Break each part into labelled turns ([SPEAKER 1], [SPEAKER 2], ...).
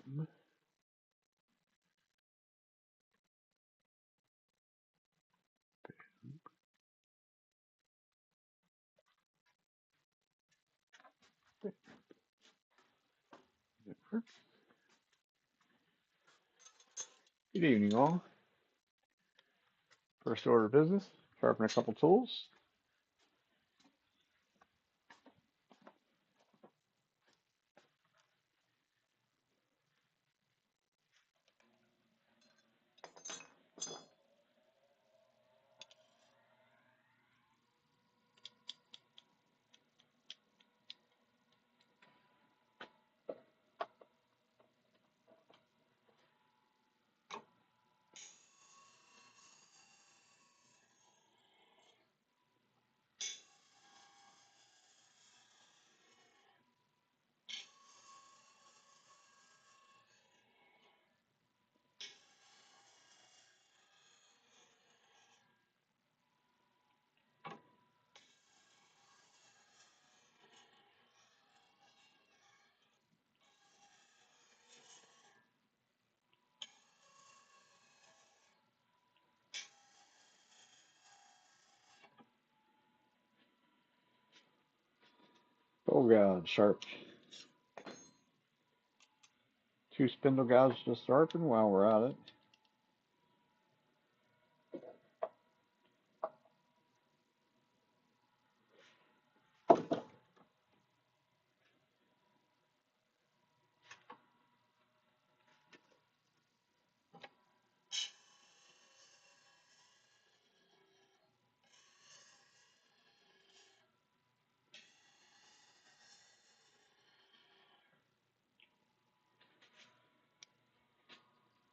[SPEAKER 1] Good evening, all. First order of business, sharpen a couple tools. Bowl gouge, sharp. Two spindle gouges to sharpen while we're at it.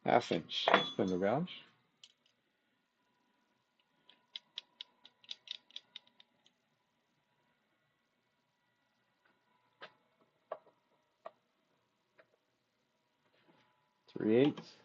[SPEAKER 1] Half-inch spindle gouge. Three-eighths.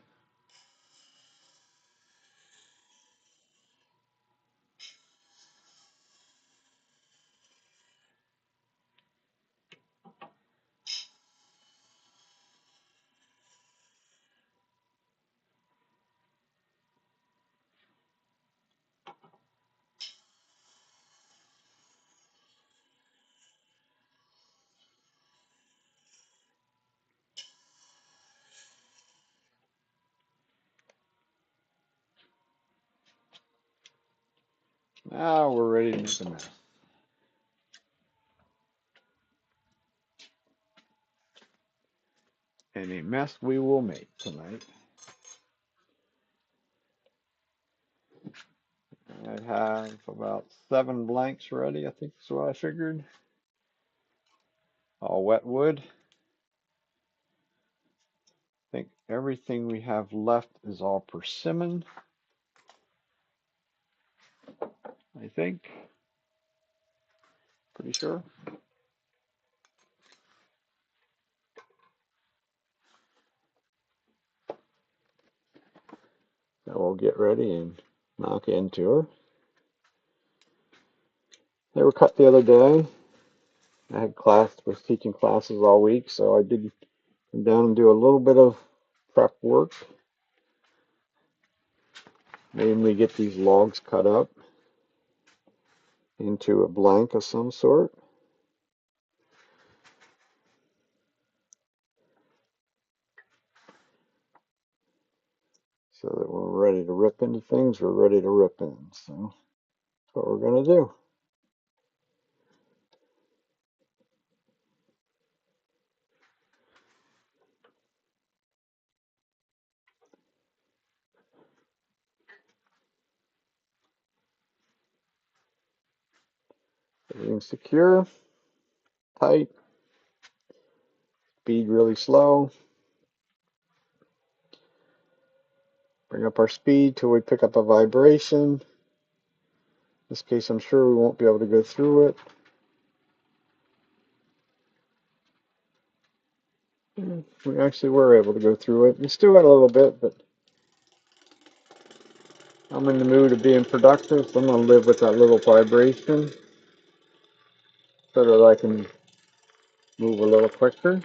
[SPEAKER 1] Now we're ready to make a mess. And a mess we will make tonight. I have about 7 blanks ready, I think is what I figured. All wet wood. I think everything we have left is all persimmon. I think. Pretty sure. So we'll get ready and knock into her. They were cut the other day. I had class, was teaching classes all week, so I did come down and do a little bit of prep work. Mainly get these logs cut up into a blank of some sort. So that when we're ready to rip into things, we're ready to rip in. So that's what we're going to do. Everything's secure, tight, speed really slow. Bring up our speed till we pick up a vibration. In this case, I'm sure we won't be able to go through it. We actually were able to go through it. We still got a little bit, but I'm in the mood of being productive, so I'm going to live with that little vibration so that I can move a little quicker.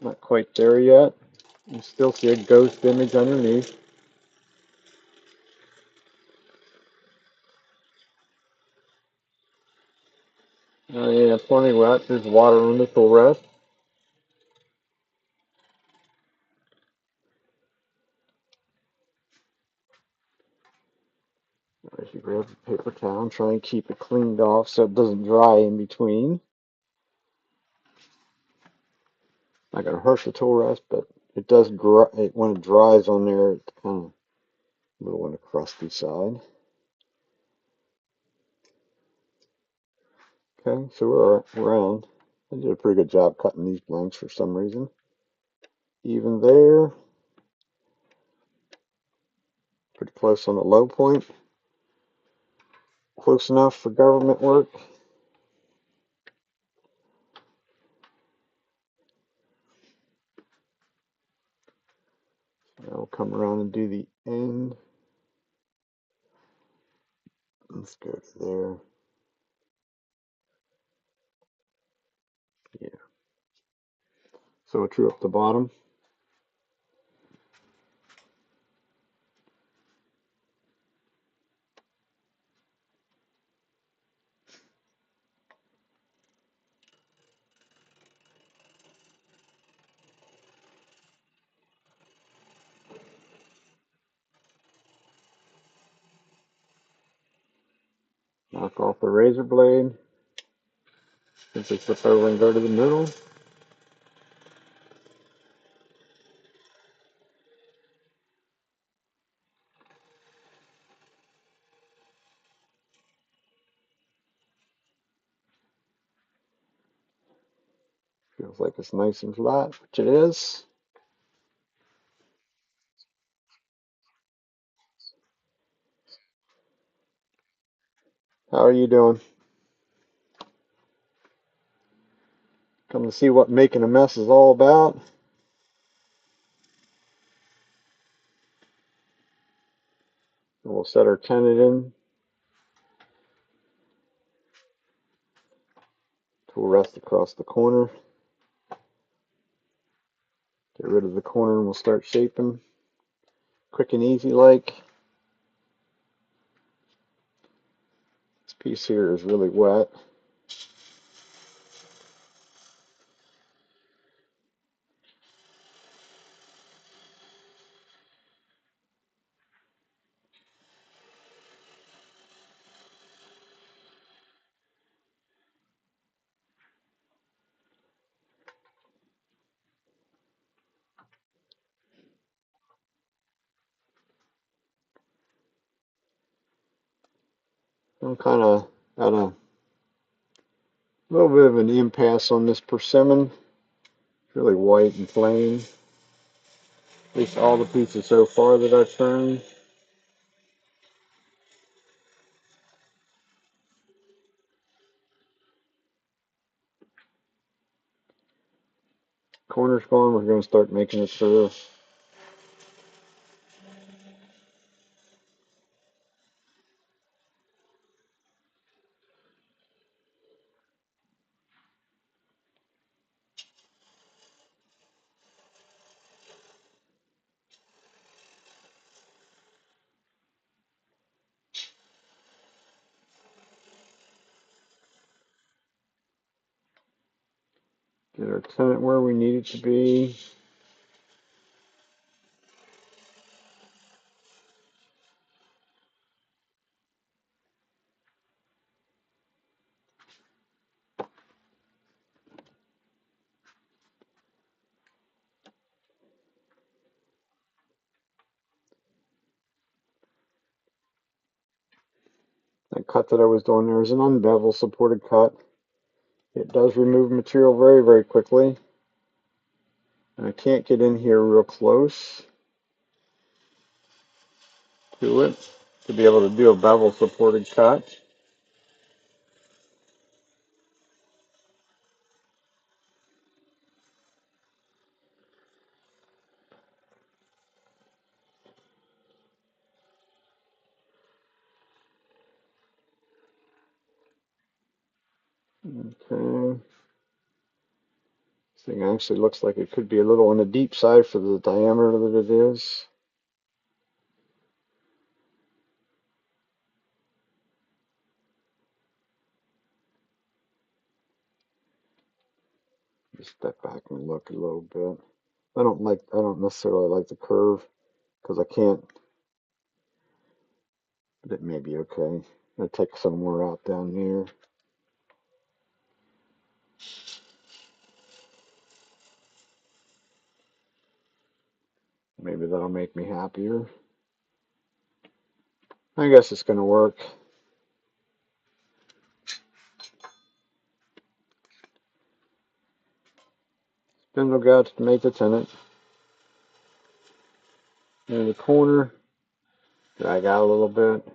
[SPEAKER 1] Not quite there yet. You still see a ghost image underneath. Oh yeah, plenty wet. There's water on the tool rest. As you grab a paper towel and try and keep it cleaned off so it doesn't dry in between. Not gonna hurt the tool rest, but it does when it dries on there. It's kind of a little on the crusty side. Okay, so we're around. I did a pretty good job cutting these blanks for some reason. Even there, pretty close on the low point. Close enough for government work. Now we'll come around and do the end. Let's go to there. Yeah. So we'll true up the bottom. Knock off the razor blade. Simply flip over and go to the middle. Feels like it's nice and flat, which it is. How are you doing? Come to see what making a mess is all about. And we'll set our tenon in. Tool rest across the corner. Get rid of the corner and we'll start shaping. Quick and easy like. This piece here is really wet. I'm kind of at a little bit of an impasse on this persimmon. It's really white and plain. At least all the pieces so far that I've turned. Corner's gone. We're going to start making it through. Get our tenon where we need it to be. That cut that I was doing there is an unbevel supported cut. It does remove material very, very quickly. And I can't get in here real close to it to be able to do a bevel supported cut. Okay. Thing actually looks like it could be a little on the deep side for the diameter that it is. Just step back and look a little bit. I don't necessarily like the curve because I can't, but it may be okay. I'll take some more out down here. Maybe that'll make me happier. I guess it's going to work. Spindle guts to make the tenon. In the corner, drag out a little bit.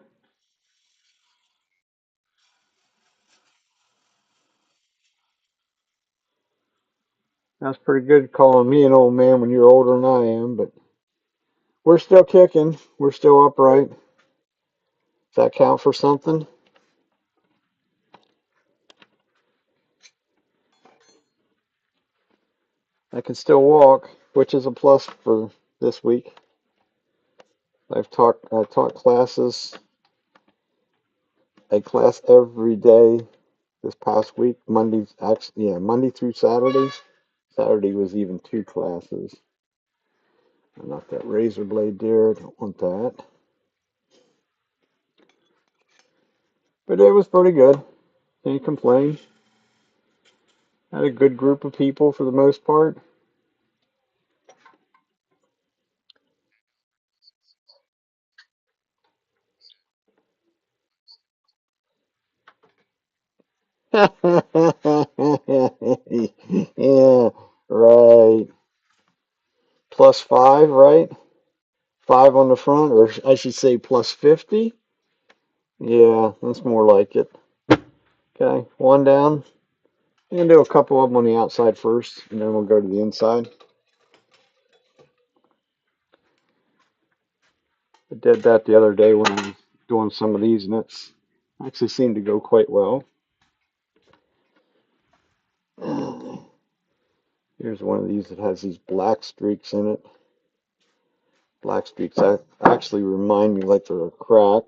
[SPEAKER 1] That's pretty good calling me an old man when you're older than I am, but we're still kicking. We're still upright. Does that count for something? I can still walk, which is a plus for this week. I taught classes, a class every day this past week. Monday through Saturday. Saturday was even two classes. I knocked that razor blade there. Don't want that. But it was pretty good. Can't complain. Had a good group of people for the most part. Yeah, right. Plus five, right? Five on the front, or I should say plus 50. Yeah, that's more like it. Okay, one down. I'm gonna do a couple of them on the outside first, and then we'll go to the inside. I did that the other day when I was doing some of these, and it's actually seemed to go quite well. Here's one of these that has these black streaks in it. Black streaks actually remind me like they're a crack.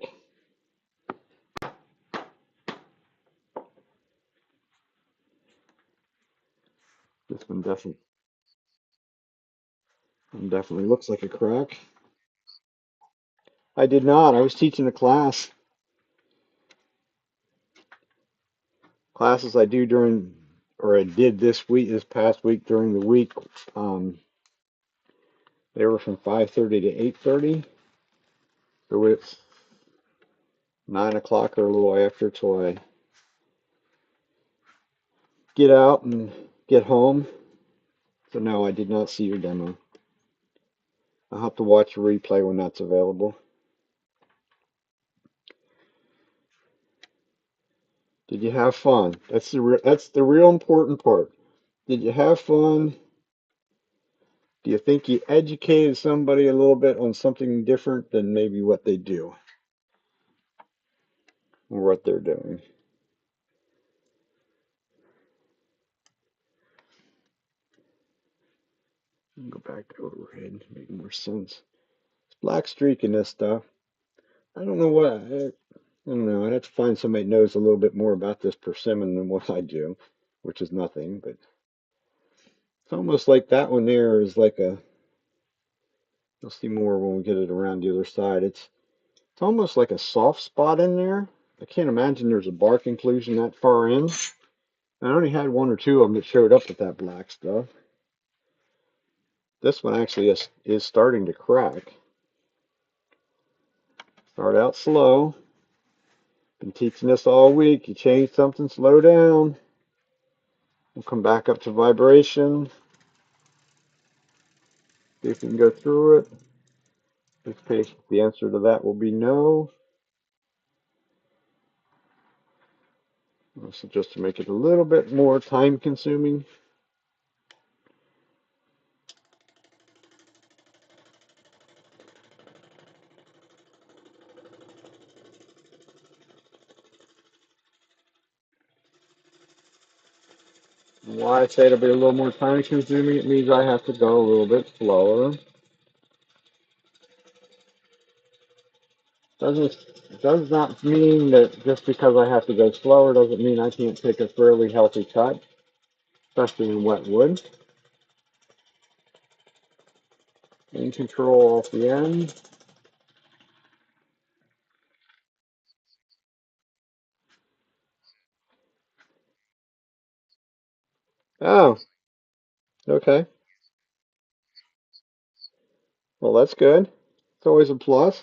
[SPEAKER 1] This one definitely looks like a crack. I did not. I was teaching a class. Classes I do during, or I did this past week during the week. Um, they were from 5:30 to 8:30. So it's 9 o'clock or a little after till I get out and get home. So no, I did not see your demo. I'll have to watch a replay when that's available. Did you have fun? That's the real important part. Did you have fun? Do you think you educated somebody a little bit on something different than maybe what they do or what they're doing? Go back to overhead to make more sense. It's black streak in this stuff. I don't know what I don't know. I'd have to find somebody that knows a little bit more about this persimmon than what I do, which is nothing. But it's almost like that one there is like a. You'll see more when we get it around the other side. It's almost like a soft spot in there. I can't imagine there's a bark inclusion that far in. I only had one or two of them that showed up with that black stuff. This one actually is starting to crack. Start out slow. Been teaching this all week. You change something, slow down. We'll come back up to vibration. See if we can go through it. This case, the answer to that will be no. So just to make it a little bit more time consuming. Why I say it'll be a little more time consuming, it means I have to go a little bit slower. Does not mean that just because I have to go slower doesn't mean I can't take a fairly healthy cut, especially in wet wood. In control off the end. Oh, okay. Well, that's good. It's always a plus.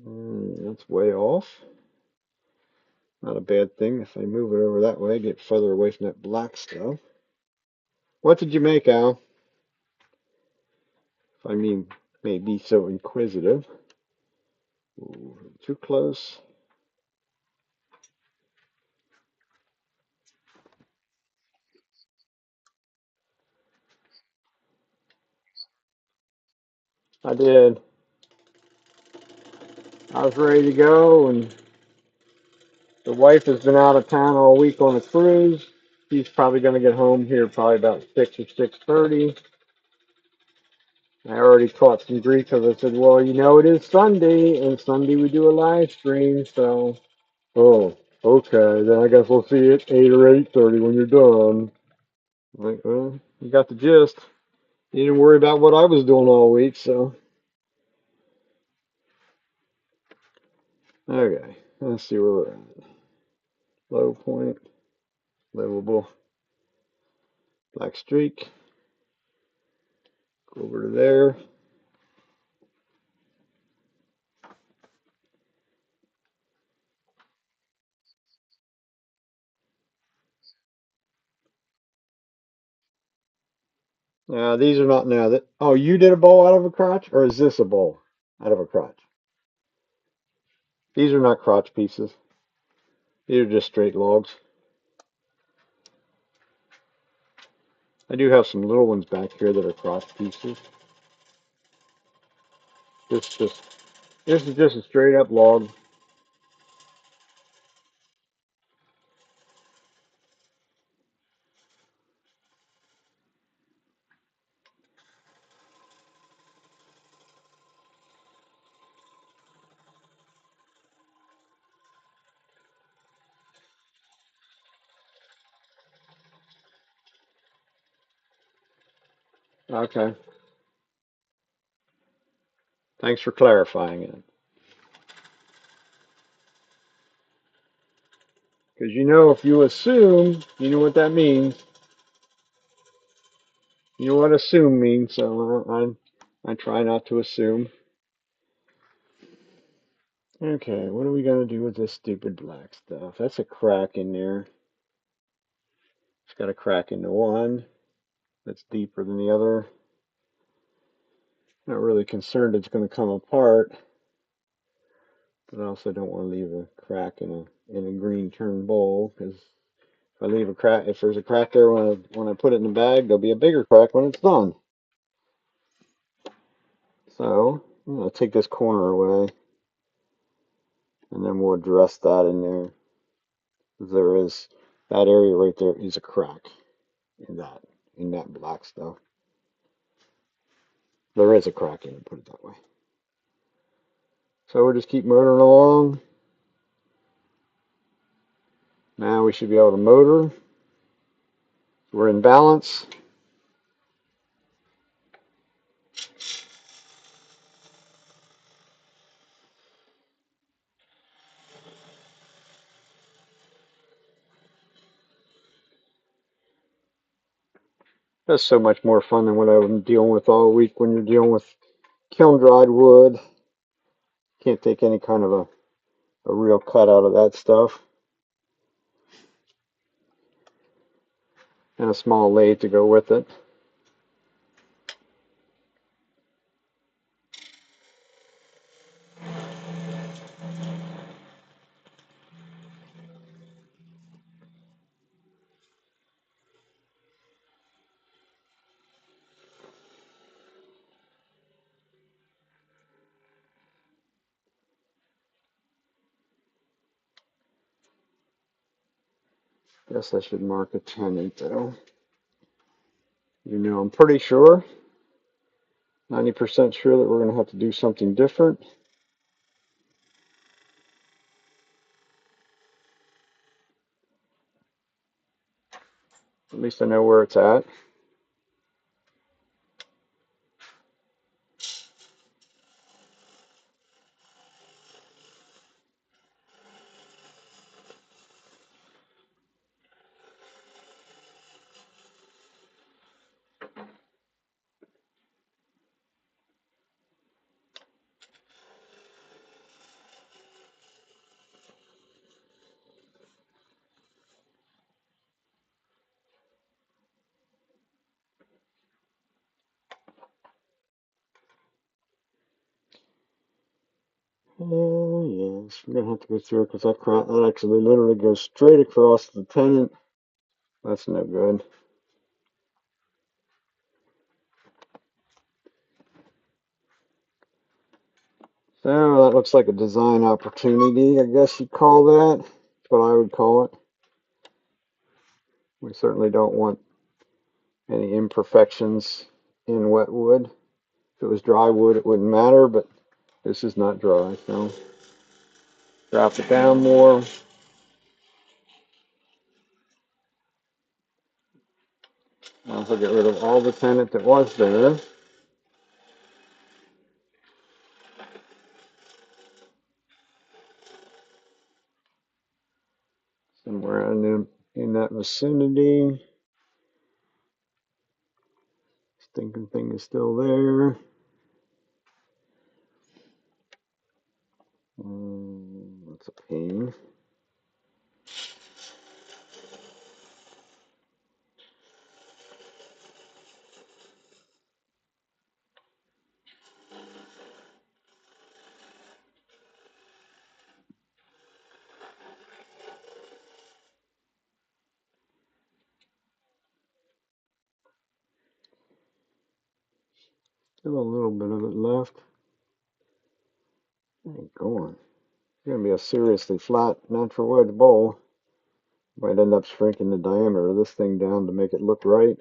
[SPEAKER 1] That's way off. Not a bad thing. If I move it over that way, get further away from that black stuff. What did you make, Al? If I may be so inquisitive. Ooh, too close. I did. I was ready to go, and the wife has been out of town all week on a cruise. She's probably going to get home here probably about 6 or 6:30. I already caught some grief because I said, well, you know, it is Sunday, and Sunday we do a live stream, so. Oh, okay, then I guess we'll see you at 8 or 8:30 when you're done. Like, well, you got the gist. You didn't worry about what I was doing all week, so. Okay, let's see where we're at. Low point, livable, black streak. Go over to there. These are not now that. Oh, you did a bowl out of a crotch, or is this a bowl out of a crotch? These are not crotch pieces. These are just straight logs. I do have some little ones back here that are crotch pieces. This just this is just a straight up log. Okay. Thanks for clarifying it. Because you know, if you assume, you know what that means. You know what assume means, so I try not to assume. Okay, what are we gonna do with this stupid black stuff? That's a crack in there. It's got a crack in the one that's deeper than the other. Not really concerned it's going to come apart, but I also don't want to leave a crack in a green turn bowl because if I leave a crack, if there's a crack there when I put it in the bag, there'll be a bigger crack when it's done. So I'm going to take this corner away, and then we'll address that in there. There is that area right there is a crack in that black stuff. There is a crack in it, put it that way. So we'll just keep motoring along. Now we should be able to motor. We're in balance. That's so much more fun than what I've been dealing with all week when you're dealing with kiln dried wood. Can't take any kind of a real cut out of that stuff. And a small lathe to go with it. Guess I should mark a tenant though. You know, I'm pretty sure, 90% sure that we're going to have to do something different. At least I know where it's at. Yes, we're gonna have to go through it because that actually literally goes straight across the tenant. That's no good. So that looks like a design opportunity, I guess you'd call that. That's what I would call it. We certainly don't want any imperfections in wet wood. If it was dry wood, it wouldn't matter, but this is not dry, so drop it down more. Also get rid of all the tenant that was there. Somewhere in that vicinity. Stinking thing is still there. That's a pain. Still a little bit of it left. Ain't going. It's gonna be a seriously flat natural wedge bowl. Might end up shrinking the diameter of this thing down to make it look right.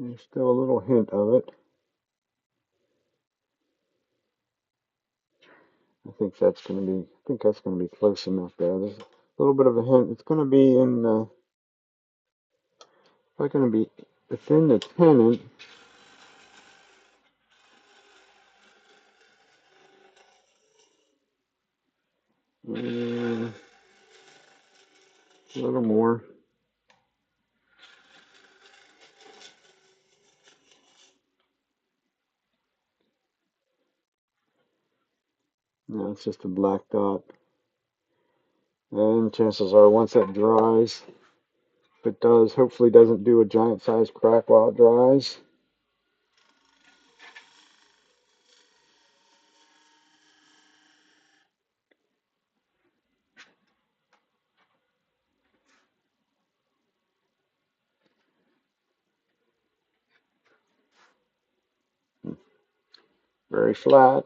[SPEAKER 1] There's still a little hint of it. I think that's gonna be close enough there. There's a little bit of a hint. It's gonna be probably gonna be within the tenant. A little more. No, it's just a black dot. And chances are once that dries, if it does, hopefully doesn't do a giant sized crack while it dries. Very flat.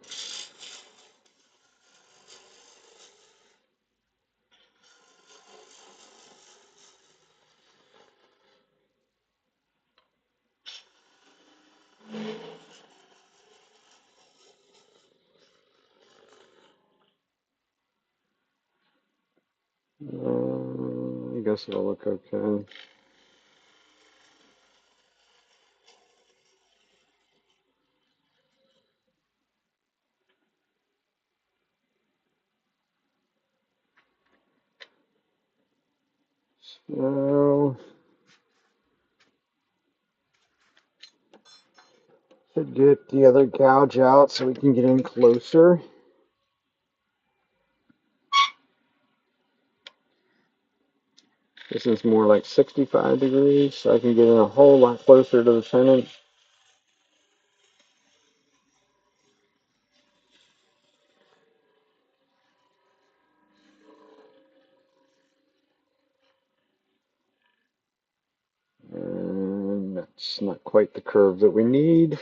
[SPEAKER 1] I guess it'll look okay. So, should get the other gouge out so we can get in closer. This is more like 65 degrees, so I can get in a whole lot closer to the tenant. It's not quite the curve that we need.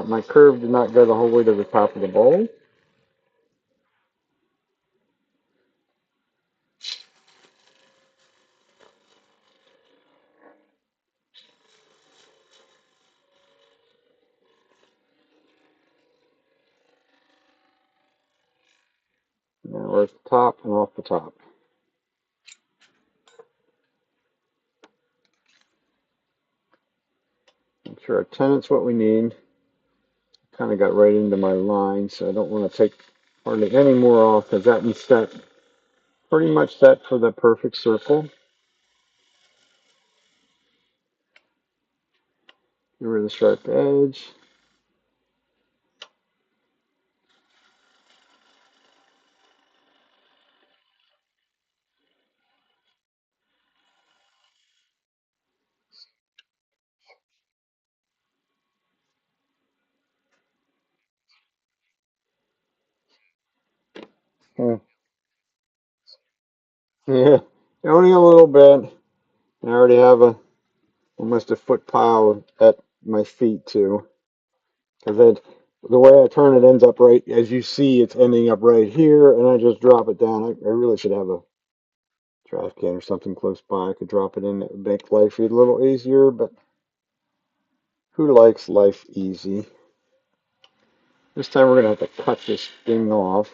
[SPEAKER 1] My curve did not go the whole way to the top of the bowl. Now we're at the top and off the top. Make sure our tenant's what we need. Kind of got right into my line, so I don't want to take hardly any more off because that is set, pretty much set for the perfect circle. Get rid of the sharp edge. Hmm. Yeah, only a little bit. I already have almost a foot pile at my feet too. Because the way I turn it ends up right, as you see, it's ending up right here, and I just drop it down. I really should have a trash can or something close by. I could drop it in. It would make life a little easier, but who likes life easy? This time we're going to have to cut this thing off.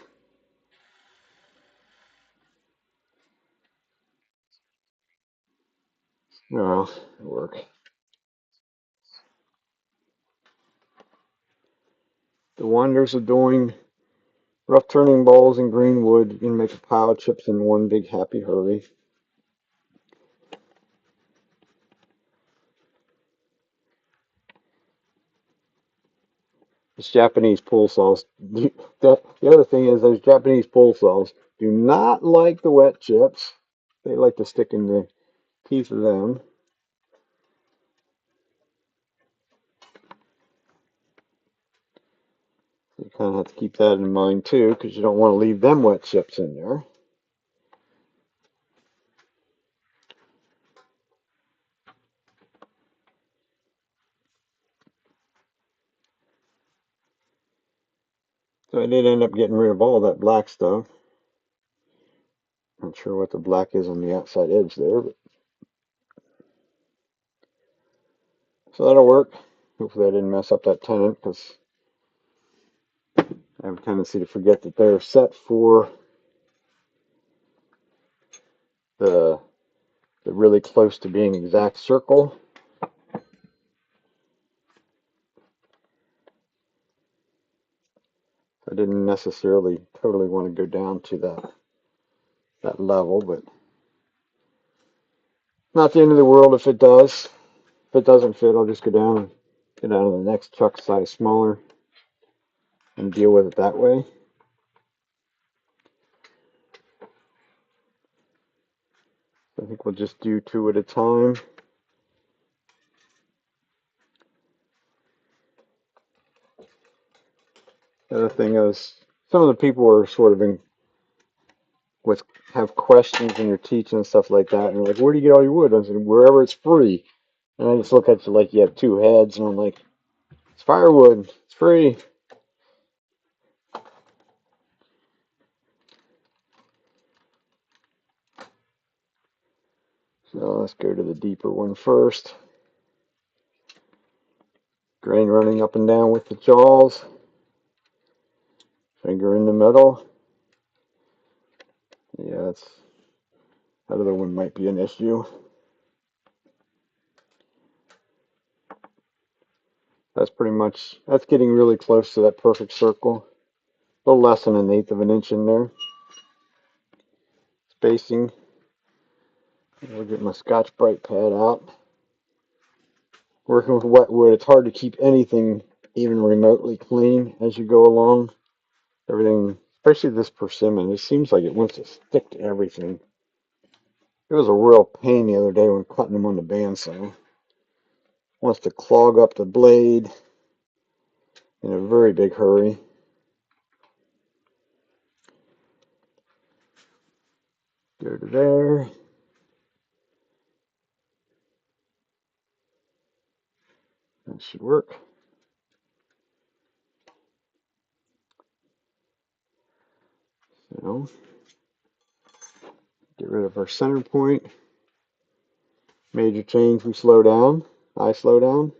[SPEAKER 1] Oh, it'll work. The wonders of doing rough turning bowls in green wood. You can make a pile of chips in one big happy hurry. It's Japanese pool saws. The other thing is those Japanese pool saws do not like the wet chips. They like to stick in the teeth of them. You kind of have to keep that in mind too, because you don't want to leave them wet chips in there. So I did end up getting rid of all that black stuff. Not sure what the black is on the outside edge there, but so that'll work. Hopefully I didn't mess up that tenant, because I have a tendency to forget that they're set for the really close to being exact circle. I didn't necessarily totally want to go down to that level, but not the end of the world if it does. If it doesn't fit, I'll just go down and get down to the next chuck size smaller and deal with it that way. I think we'll just do two at a time. The other thing is, some of the people are sort of with have questions when you're teaching and stuff like that, and they're like, "Where do you get all your wood?" I said, "Wherever it's free." And I just look at you like you have two heads, and I'm like, "It's firewood. It's free." So let's go to the deeper one first. Grain running up and down with the jaws. Finger in the middle. Yeah, that other one might be an issue. That's getting really close to that perfect circle. A little less than 1/8 of an inch in there. Spacing. I'll get my Scotch-Brite pad out. Working with wet wood, it's hard to keep anything even remotely clean as you go along. Everything, especially this persimmon, it seems like it wants to stick to everything. It was a real pain the other day when cutting them on the bandsaw. It wants to clog up the blade in a very big hurry. Go to there. That should work. So, get rid of our center point. Major change, we slow down. I slow down.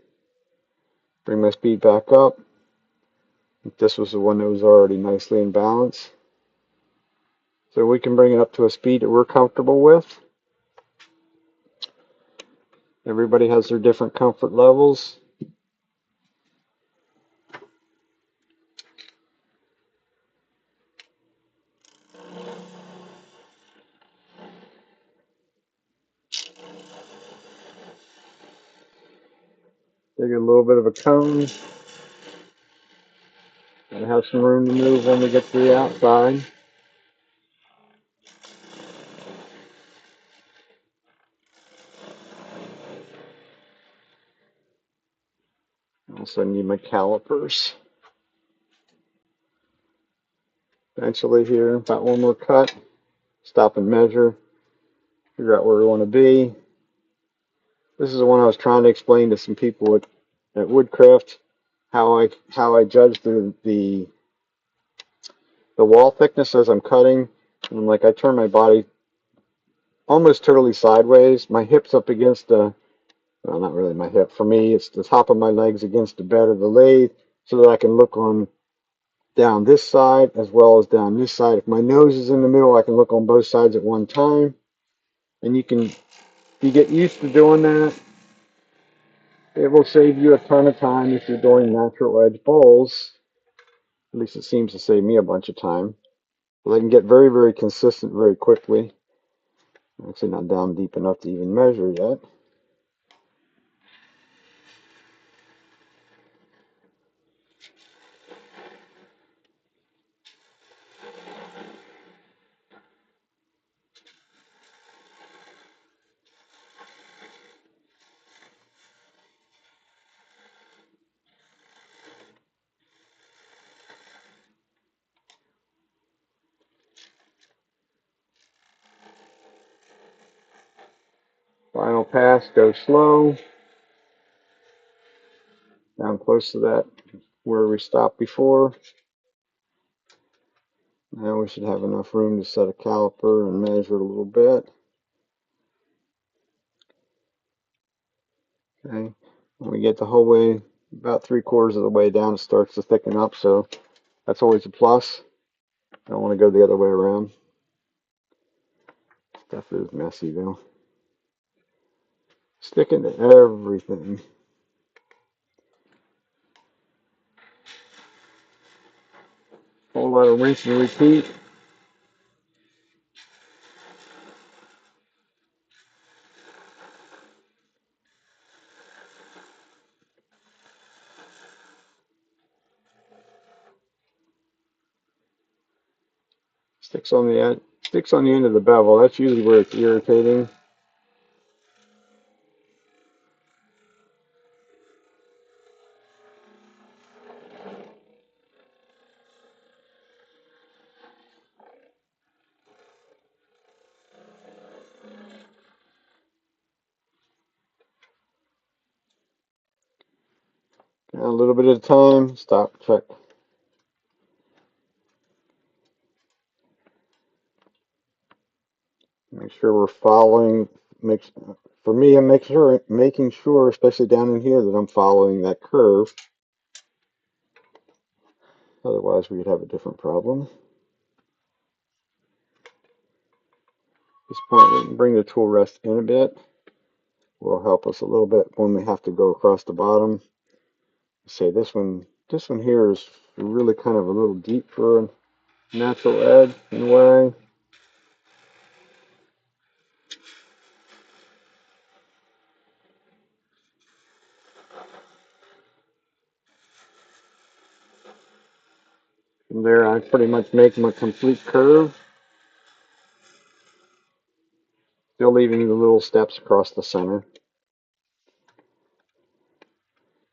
[SPEAKER 1] Bring my speed back up. This was the one that was already nicely in balance. So we can bring it up to a speed that we're comfortable with. Everybody has their different comfort levels. Take a little bit of a cone. Gotta have some room to move when we get to the outside. Also need my calipers. Eventually here, about one more cut. Stop and measure. Figure out where we want to be. This is the one I was trying to explain to some people at Woodcraft, how I judge the wall thickness as I'm cutting. And like I turn my body almost totally sideways. My hips up against the, well, not really my hip. For me, it's the top of my legs against the bed of the lathe, so that I can look on down this side as well as down this side. If my nose is in the middle, I can look on both sides at one time. And if you get used to doing that, it will save you a ton of time if you're doing natural edge bowls. At least it seems to save me a bunch of time. But I can get very, very consistent very quickly. I'm actually not down deep enough to even measure yet. Final pass, go slow. Down close to that where we stopped before. Now we should have enough room to set a caliper and measure a little bit. Okay, when we get the whole way, about 3/4 of the way down, it starts to thicken up, so that's always a plus. I don't want to go the other way around. Stuff is messy though. Sticking to everything. Whole lot of rinse and repeat. Sticks on the end of the bevel. That's usually where it's irritating. A little bit at a time. Stop, check. Make sure we're following. For me, I'm making sure, especially down in here, that I'm following that curve. Otherwise, we could have a different problem. At this point, we can bring the tool rest in a bit. Will help us a little bit when we have to go across the bottom. Say this one here is really kind of a little deep for a natural edge in a way. From there, I pretty much make my complete curve, still leaving the little steps across the center.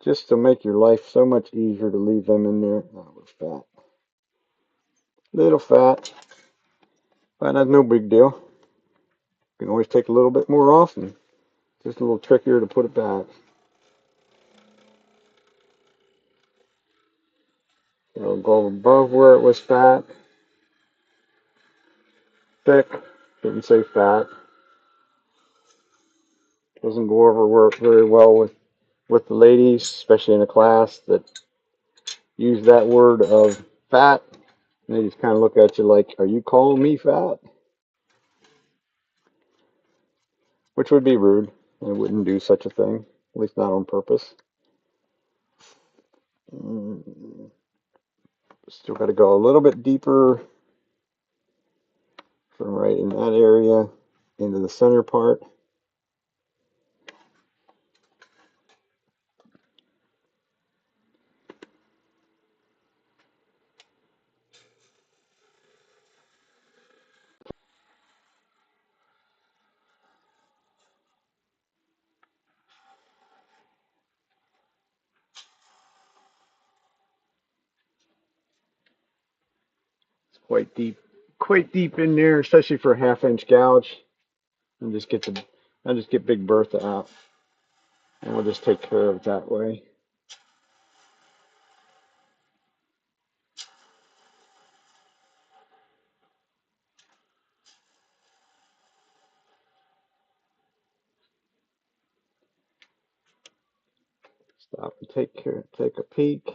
[SPEAKER 1] Just to make your life so much easier to leave them in there. Oh, we're fat. Little fat, but that's no big deal. can always take a little bit more off, and just a little trickier to put it back. It'll go above where it was fat, thick, shouldn't say fat. Doesn't go over very well with the ladies, especially in a class that use that word of fat. And they just kind of look at you like, are you calling me fat? Which would be rude. I wouldn't do such a thing, at least not on purpose. Still got to go a little bit deeper from right in that area into the center part. It's quite deep in there, especially for a 1/2 inch gouge. And I'll just get Big Bertha out, and we'll just take care of it that way. Stop and take a peek.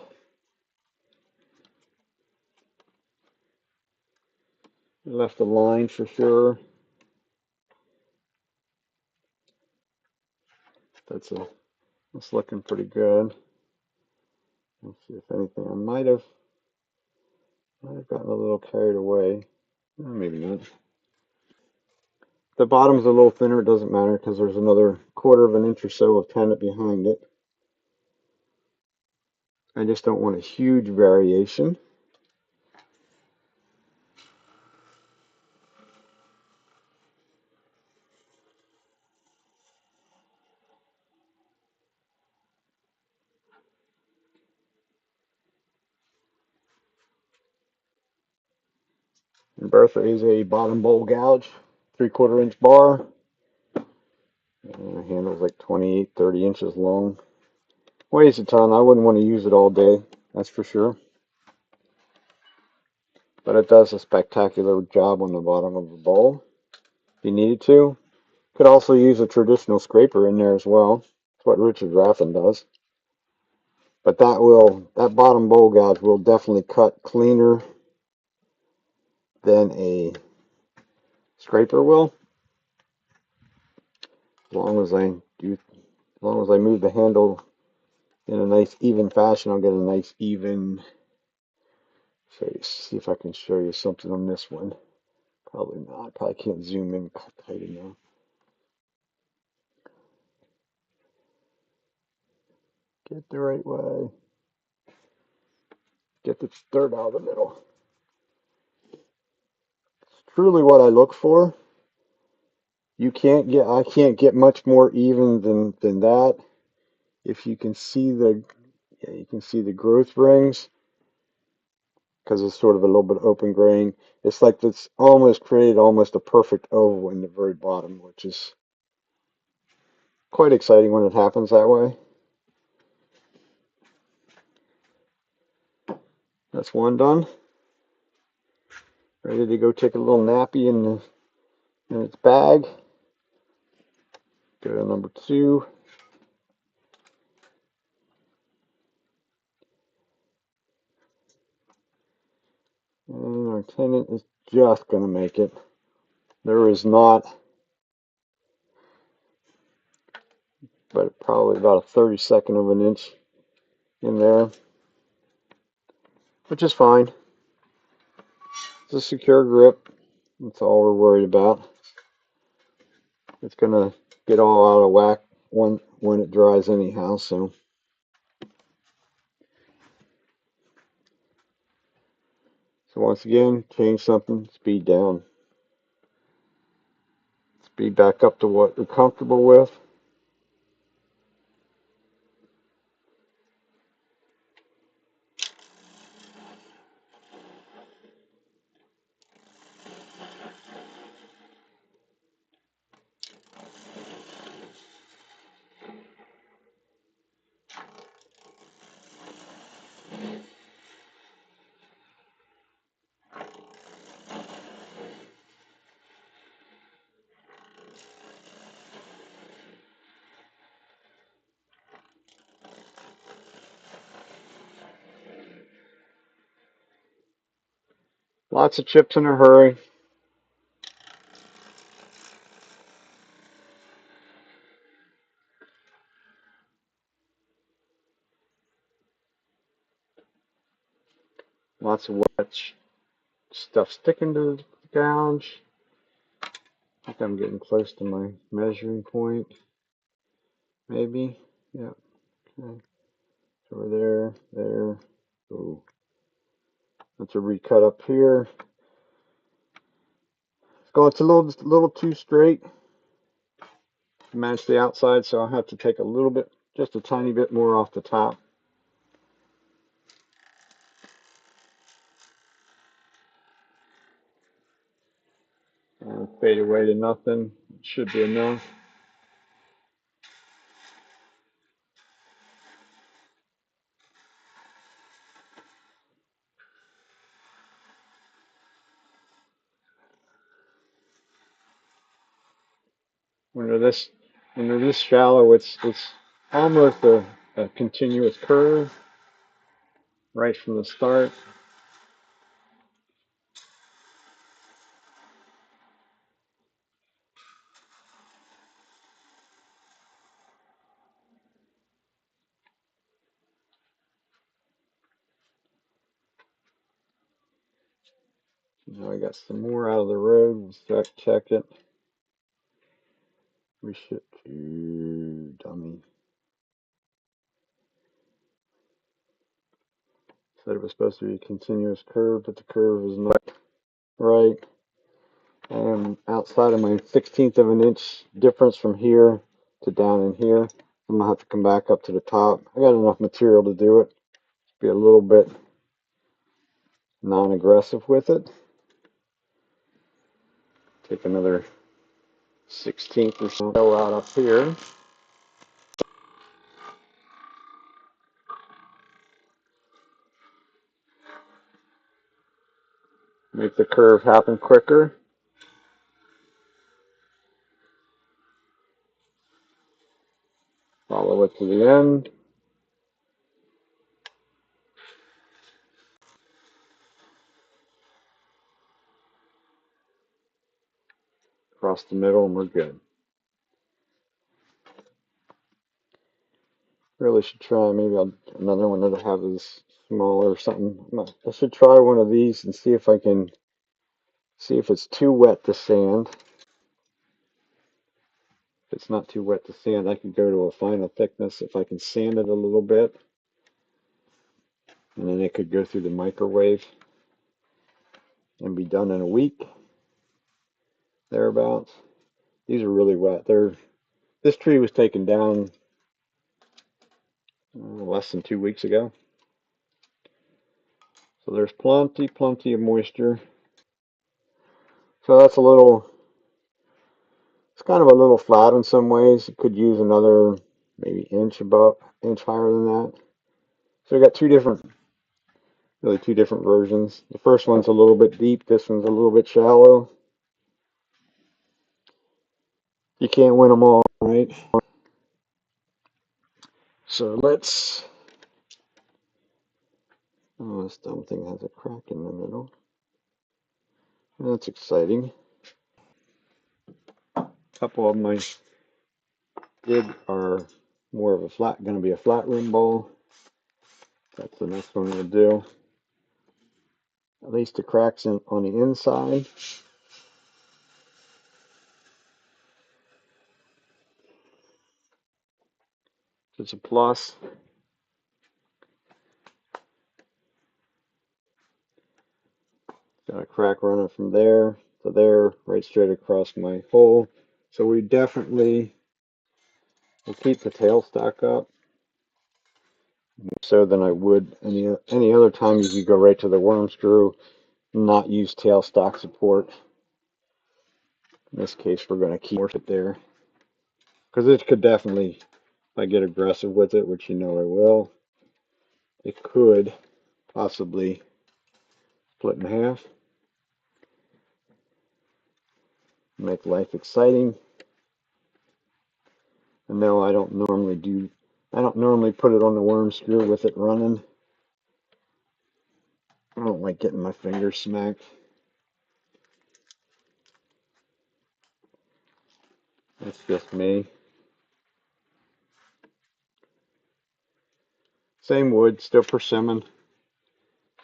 [SPEAKER 1] Left a line for sure. That's looking pretty good. Let's see if anything. I might have gotten a little carried away. Maybe not. The bottom's a little thinner. It doesn't matter because there's another 1/4 inch or so of tenon behind it. I just don't want a huge variation. And Bertha is a bottom bowl gouge, 3/4 inch bar. And the handle's like 28, 30 inches long. Weighs a ton. I wouldn't want to use it all day, that's for sure. But it does a spectacular job on the bottom of the bowl. If you needed to, could also use a traditional scraper in there as well. That's what Richard Raffin does. But that bottom bowl gouge will definitely cut cleaner than a scraper will. As long as I move the handle in a nice even fashion, I'll get a nice even. So see if I can show you something on this one. Probably not. Probably can't zoom in tight enough. Get the right way. Get the dirt out of the middle. It's truly what I look for. I can't get much more even than that. If you can see you can see the growth rings because it's sort of a little bit open grain. It's like it's almost created almost a perfect oval in the very bottom, which is quite exciting when it happens that way. That's one done. Ready to go take a little nappy in its bag. Go to number 2. And our tenon is just going to make it. There is not, but probably about a 32nd of an inch in there, which is fine. It's a secure grip. That's all we're worried about. It's going to get all out of whack when it dries anyhow, so. So once again, change something, speed down. Speed back up to what you're comfortable with. Lots of chips in a hurry. Lots of wet stuff sticking to the gouge. I think I'm getting close to my measuring point. Maybe. Yeah. Okay. So we're there. Ooh. That's a recut up here. So it's a little too straight to match the outside, so I'll have to take a little bit, just a tiny bit more off the top. And fade away to nothing. It should be enough. When they're this shallow, it's almost a continuous curve right from the start. Now I got some more out of the road. Let's check it. We should do dummy. Said it was supposed to be a continuous curve, but the curve is not right. I am outside of my 16th of an inch difference from here to down in here. I'm gonna have to come back up to the top. I got enough material to do it. Be a little bit non-aggressive with it. Take another 16th or so out up here. Make the curve happen quicker. Follow it to the end. Across the middle, and we're good. Really should try maybe another one that'll have this smaller or something. I should try one of these and see if I can see if it's too wet to sand. If it's not too wet to sand, I can go to a final thickness if I can sand it a little bit. And then it could go through the microwave and be done in a week, thereabouts. These are really wet. This tree was taken down less than 2 weeks ago. So there's plenty of moisture. So that's it's kind of a little flat in some ways. It could use another maybe inch higher than that. So we got really two different versions. The first one's a little bit deep. This one's a little bit shallow. You can't win them all, right? So oh, this dumb thing has a crack in the middle. That's exciting. A couple of them I did are more of going to be a flat rim bowl. That's the next one we'll do. At least the cracks on the inside. It's a plus. Got a crack running from there to there, right straight across my hole. So we definitely will keep the tailstock up. More so than I would any other time. You could go right to the worm screw, not use tailstock support. In this case, we're going to keep it there because it could definitely, if I get aggressive with it, which you know I will, it could possibly split in half. Make life exciting. And no, I don't normally put it on the worm screw with it running. I don't like getting my fingers smacked. That's just me. Same wood, still persimmon.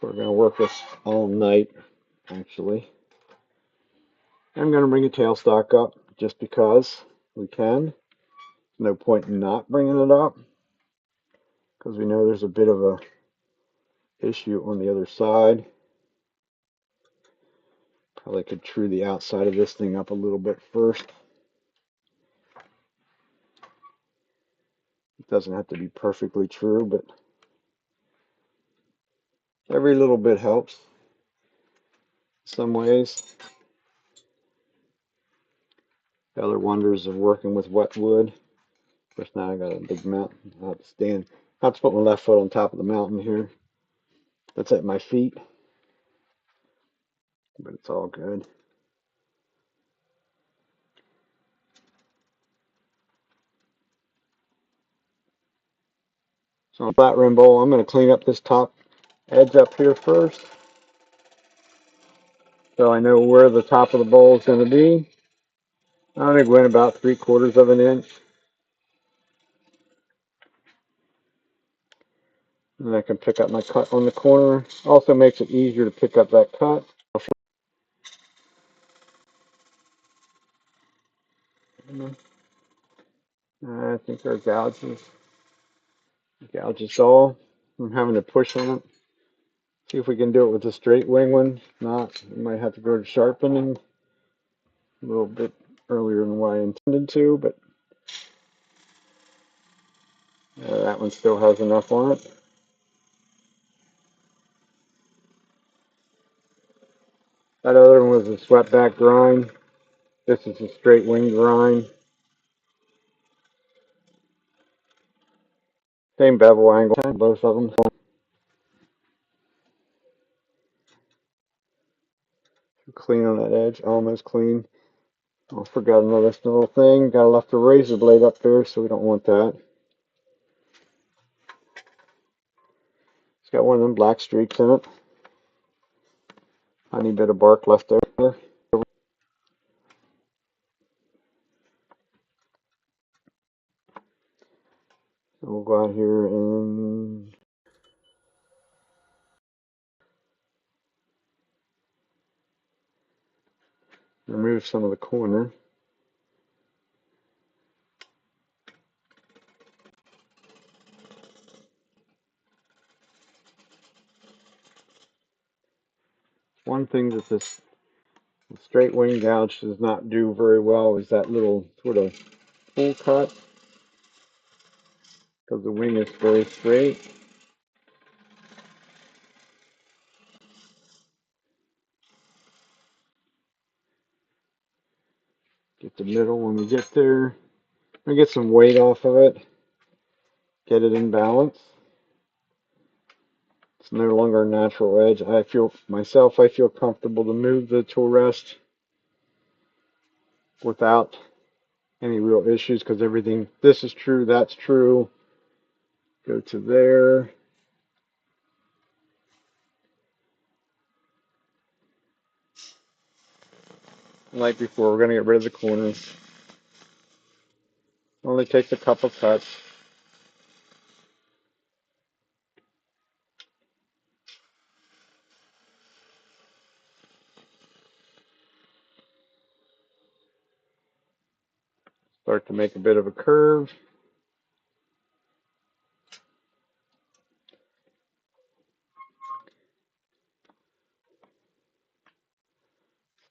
[SPEAKER 1] We're going to work this all night, actually. I'm going to bring a tailstock up just because we can. No point in not bringing it up because we know there's a bit of a issue on the other side. Probably could true the outside of this thing up a little bit first. It doesn't have to be perfectly true, but every little bit helps in some ways. The other wonders of working with wet wood. Of course, now I got a big mountain. I have to stand. I have to put my left foot on top of the mountain here. That's at my feet, but it's all good. So on a flat rim bowl, I'm going to clean up this top edge up here first, so I know where the top of the bowl is going to be. I'm going to go in about 3/4 of an inch. And I can pick up my cut on the corner. Also makes it easier to pick up that cut. I think our gouges all. I'm having to push on it. See if we can do it with a straight wing one. If not, we might have to go to sharpening a little bit earlier than what I intended to, but that one still has enough on it. That other one was a swept back grind. This is a straight wing grind. Same bevel angle, both of them. Clean on that edge, almost clean. I forgot another little thing. Got left a razor blade up there, so we don't want that. It's got one of them black streaks in it. Tiny bit of bark left there. So we'll go out here and remove some of the corner. One thing that this straight wing gouge does not do very well is that little sort of full cut, because the wing is very straight. Get the middle when we get there. I get some weight off of it. Get it in balance. It's no longer a natural edge. I feel comfortable to move the tool rest without any real issues because everything, this is true, that's true. Go to there. Like before, we're going to get rid of the corners. Only takes a couple cuts. Start to make a bit of a curve.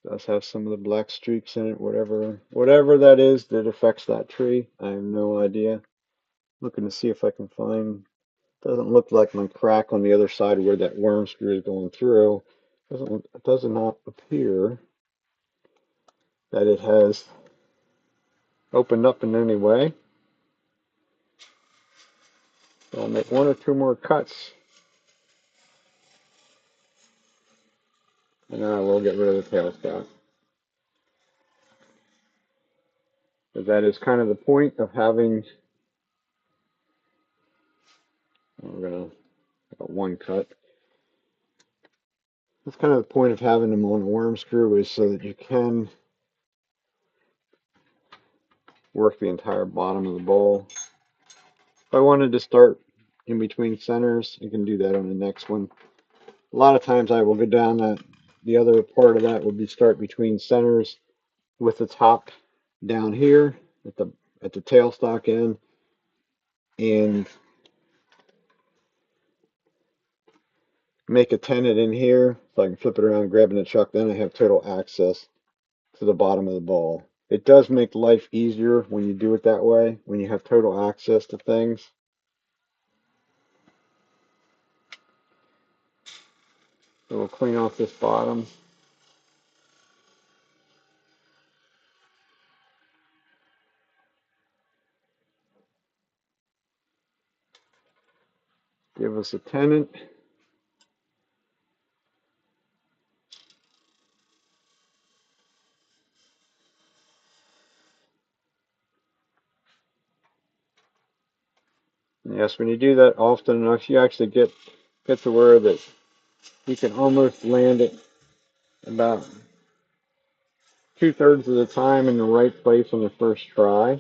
[SPEAKER 1] Does have some of the black streaks in it, whatever that is that affects that tree. I have no idea. Looking to see if I can find. Doesn't look like my crack on the other side where that worm screw is going through. It does not appear that it has opened up in any way. So I'll make one or two more cuts, and then I will get rid of the tailstock. But that is kind of the point of having, we're going to have a one cut. That's kind of the point of having them on a worm screw, is so that you can work the entire bottom of the bowl. If I wanted to start in between centers, I can do that on the next one. A lot of times I will go down the other part of that would be start between centers with the top down here at the tailstock end, and make a tenon in here so I can flip it around, grabbing the chuck. Then I have total access to the bottom of the ball. It does make life easier when you do it that way, when you have total access to things. So we'll clean off this bottom. Give us a tenon. And yes, when you do that often enough, you actually get to where that you can almost land it about 2/3 of the time in the right place on the first try.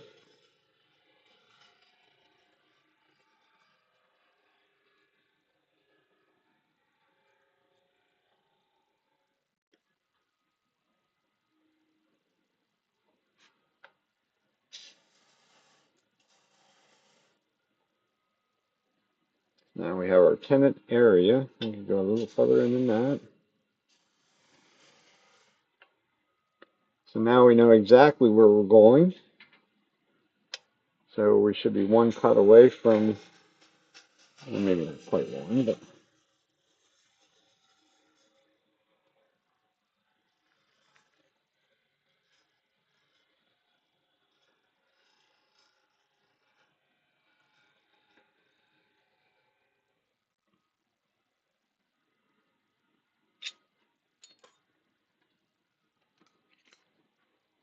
[SPEAKER 1] Now we have our tenon area. We can go a little further in than that. So now we know exactly where we're going. So we should be one cut away from, well, maybe not quite one, but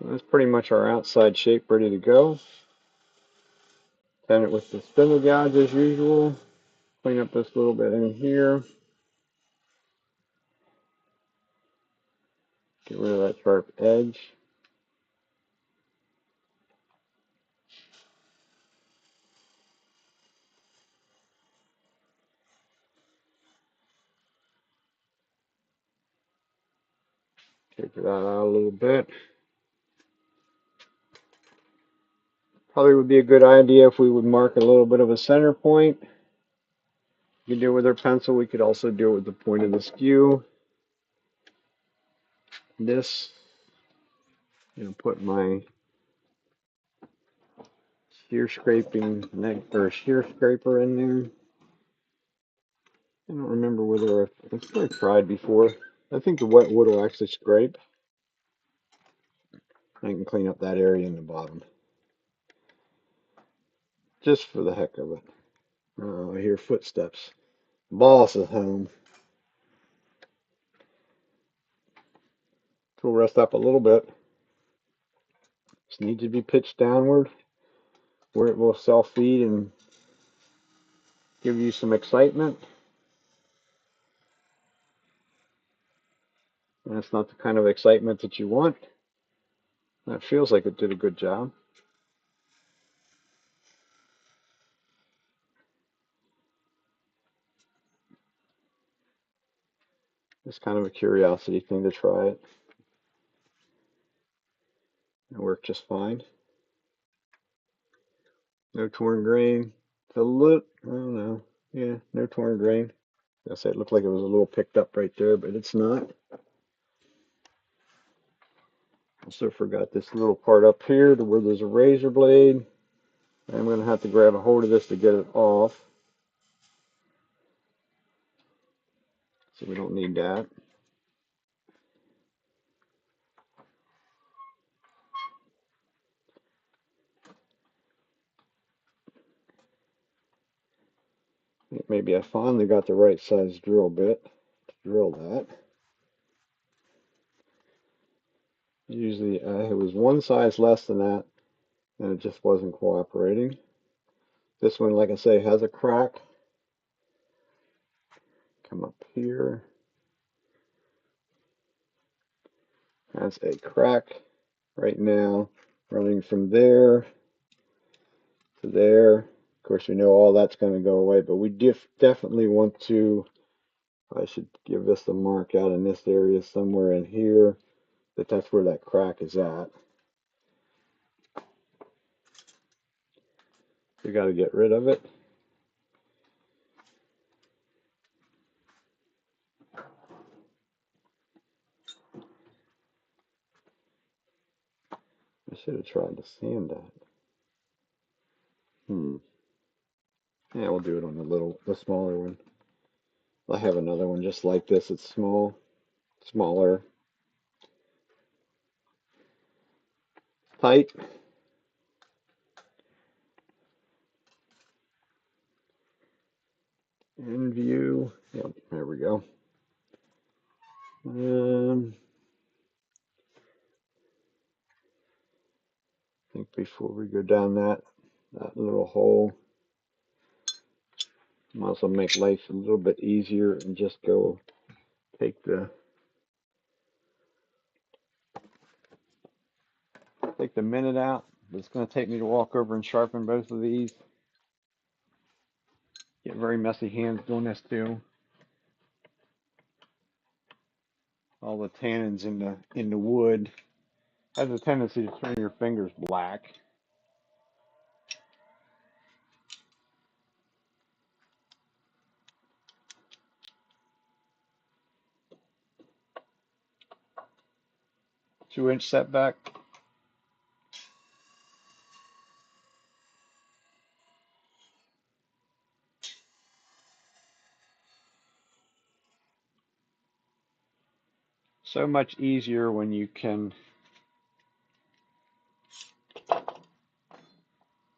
[SPEAKER 1] that's pretty much our outside shape ready to go. Then it with the spindle gouge as usual. Clean up this little bit in here. Get rid of that sharp edge. Take that out a little bit. Probably would be a good idea if we would mark a little bit of a center point. You can do it with our pencil. We could also do it with the point of the skew. This, put my shear scraping neck or shear scraper in there. I don't remember whether I've tried before. I think the wet wood will actually scrape. I can clean up that area in the bottom, just for the heck of it. Oh, I hear footsteps. Boss is home. So we'll rest up a little bit. This needs to be pitched downward, where it will self-feed and give you some excitement. And that's not the kind of excitement that you want. That feels like it did a good job. It's kind of a curiosity thing to try it. It worked just fine. No torn grain. It's a little, I don't know. Yeah, no torn grain. I say it looked like it was a little picked up right there, but it's not. Also forgot this little part up here to where there's a razor blade. I'm going to have to grab a hold of this to get it off. So we don't need that. Maybe I finally got the right size drill bit to drill that. Usually it was one size less than that and it just wasn't cooperating. This one, like I say, has a crack. Come up here. Has a crack right now running from there to there. Of course, we know all that's going to go away, but we definitely want to, I should give this a mark out in this area somewhere in here, that's where that crack is at. We got to get rid of it. I should have tried to sand that. Yeah, we'll do it on the smaller one. I have another one just like this. It's smaller, tight. In view. Yep, there we go. I think before we go down that little hole, might as well make life a little bit easier and just go take the minute out. It's going to take me to walk over and sharpen both of these. Get very messy hands doing this too. All the tannins in the wood has a tendency to turn your fingers black. Two-inch setback. So much easier when you can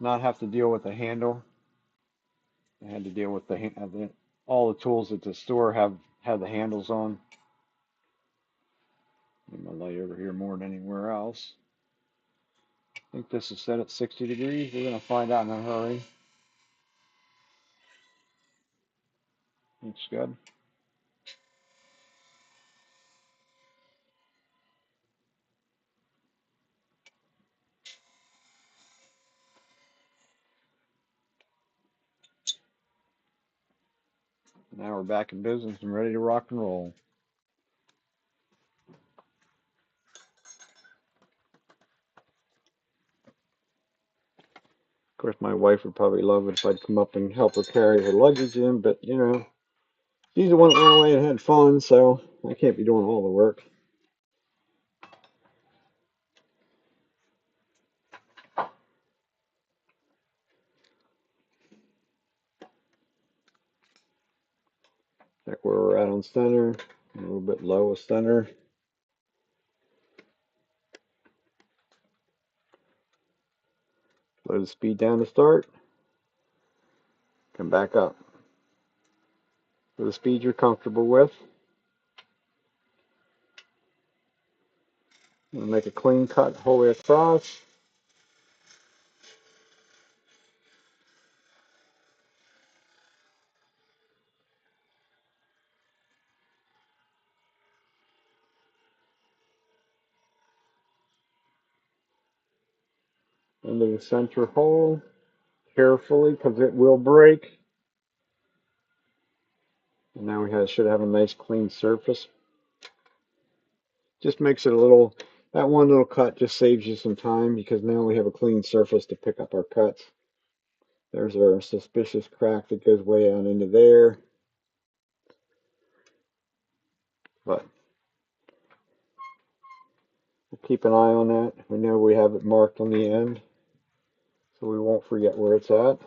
[SPEAKER 1] not have to deal with the handle. I had to deal with all the tools at the store have the handles on. I'm gonna lay over here more than anywhere else. I think this is set at 60 degrees. We're gonna find out in a hurry. Looks good. Now we're back in business and ready to rock and roll. Of course, my wife would probably love it if I'd come up and help her carry her luggage in, but you know, she's the one that ran away and had fun, so I can't be doing all the work. Check where we're at on center. A little bit low with center. Slow the speed down to start. Come back up. For the speed you're comfortable with. Make a clean cut whole way across. Into the center hole. Carefully, because it will break. And now we should have a nice clean surface. Just makes it a little, that one little cut just saves you some time because now we have a clean surface to pick up our cuts. There's our suspicious crack that goes way out into there. But we'll keep an eye on that. We know we have it marked on the end, so we won't forget where it's at.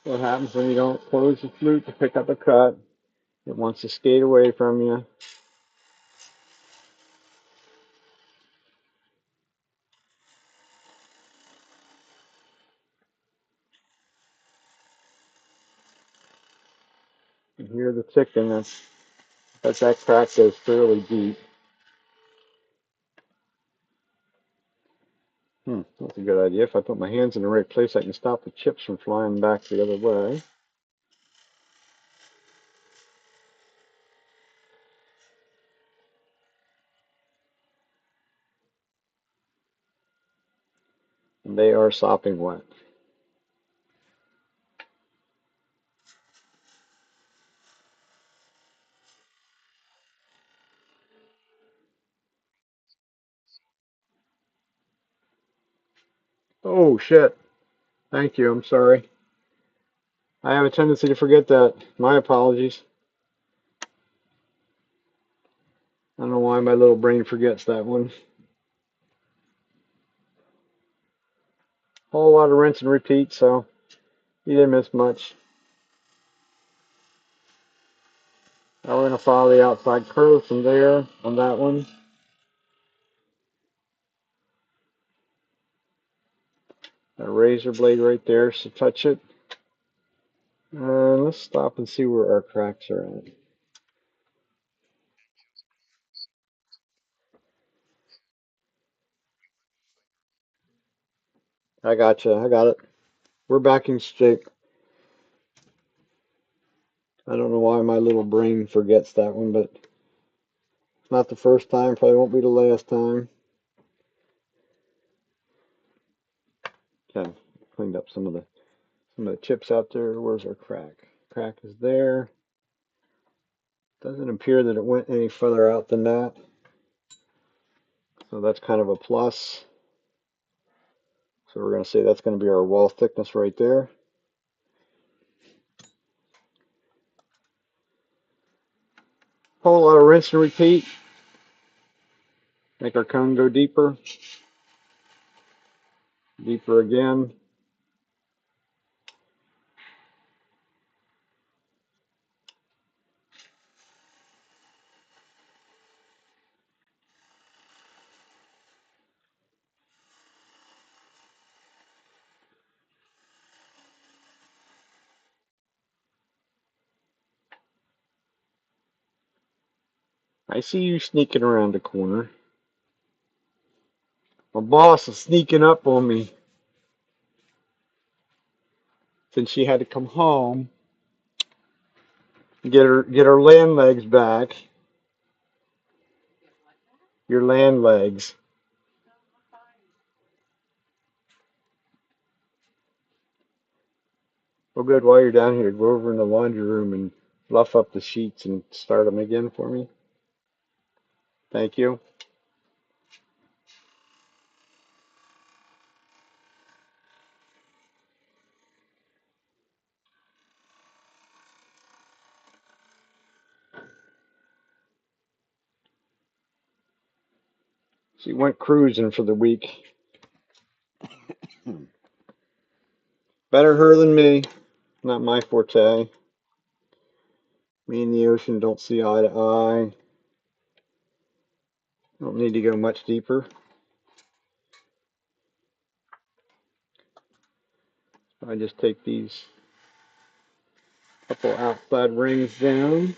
[SPEAKER 1] What happens when you don't close the flute to pick up a cut? It wants to skate away from you. You can hear the ticking. That crack goes fairly deep. That's a good idea. If I put my hands in the right place, I can stop the chips from flying back the other way. And they are sopping wet. Oh, shit. Thank you. I'm sorry. I have a tendency to forget that. My apologies. I don't know why my little brain forgets that one. Whole lot of rinse and repeat, so you didn't miss much. Now we're going to follow the outside curve from there on that one. A razor blade right there, so touch it. And let's stop and see where our cracks are at. I got you. I got it. We're back in shape. I don't know why my little brain forgets that one, but it's not the first time. Probably won't be the last time. Okay, cleaned up some of the chips out there. Where's our crack? Crack is there. Doesn't appear that it went any further out than that. So that's kind of a plus. So we're going to say that's going to be our wall thickness right there. Whole lot of rinse and repeat. Make our cone go deeper. Deeper again. I see you sneaking around the corner. My boss is sneaking up on me since she had to come home and get her land legs back. Your land legs. Well, good. While you're down here, go over in the laundry room and fluff up the sheets and start them again for me. Thank you. She went cruising for the week. Better her than me. Not my forte. Me and the ocean don't see eye to eye. Don't need to go much deeper. I just take these couple outside rings down.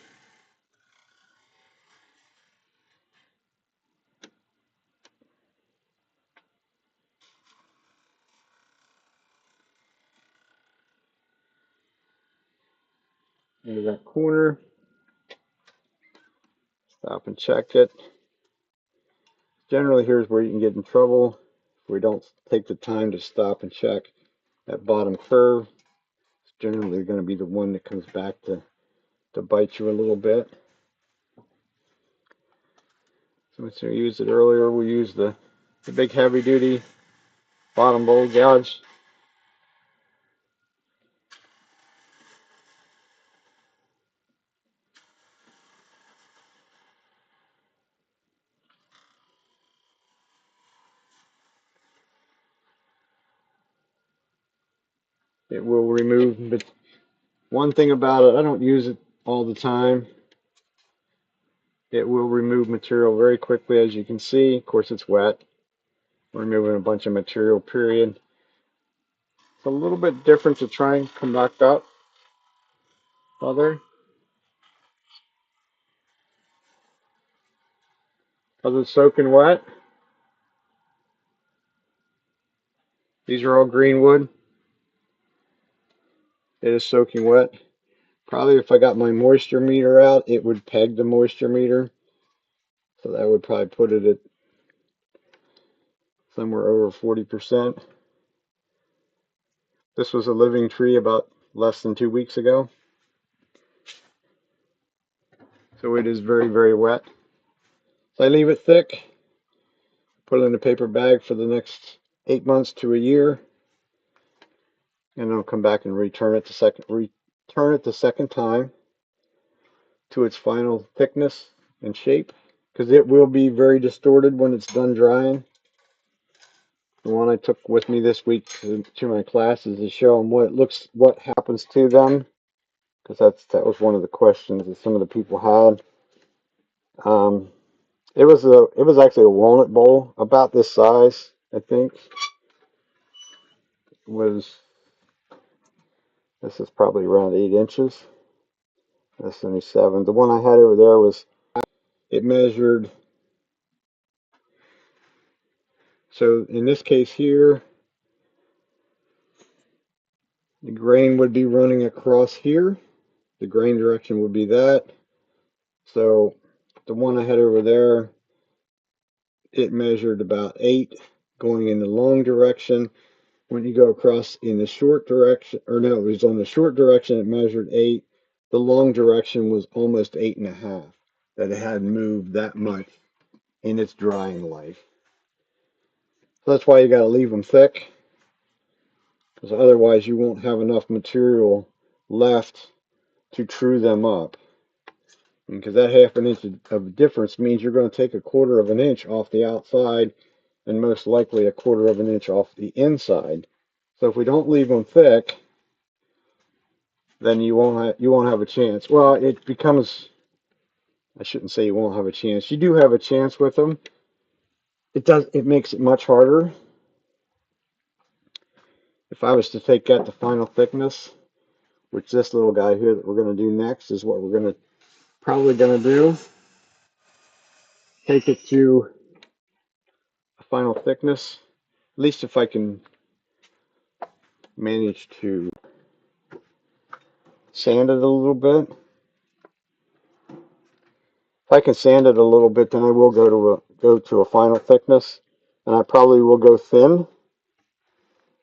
[SPEAKER 1] Into that corner. Stop and check it. Generally, here's where you can get in trouble if we don't take the time to stop and check that bottom curve. It's generally going to be the one that comes back to bite you a little bit. So since we used it earlier, we use the big heavy duty bottom bowl gouge. It will remove, but one thing about it, I don't use it all the time. It will remove material very quickly, as you can see. Of course, it's wet. We're removing a bunch of material, period. It's a little bit different to try and come back up. Other. How's it soaking wet? These are all green wood. It is soaking wet. Probably if I got my moisture meter out, it would peg the moisture meter. So that would probably put it at somewhere over 40%. This was a living tree about less than 2 weeks ago. So it is very, very wet. So I leave it thick, put it in a paper bag for the next 8 months to a year, and I'll come back and return it the second time to its final thickness and shape, because it will be very distorted when it's done drying. The one I took with me this week to my classes to show them what happens to them, because that was one of the questions that some of the people had. It was actually a walnut bowl about this size, I think. Was This is probably around 8 inches. That's only 7. The one I had over there it measured. So in this case here, the grain would be running across here. The grain direction would be that. So the one I had over there, it measured about 8 going in the long direction. When you go across in the short direction, or no, it was on the short direction, it measured 8. The long direction was almost 8.5. That it hadn't moved that much in its drying life. So that's why you got to leave them thick, because otherwise you won't have enough material left to true them up. Because that half an inch of difference means you're going to take a quarter of an inch off the outside and most likely a quarter of an inch off the inside. So if we don't leave them thick, then you won't have a chance. Well, it becomes, I shouldn't say you won't have a chance. You do have a chance with them. It makes it much harder. If I was to take that to final thickness, which this little guy here that we're going to do next is what we're probably going to do. Take it to a final thickness, at least if I can manage to sand it a little bit. If I can sand it a little bit, then I will go to a final thickness, and I probably will go thin,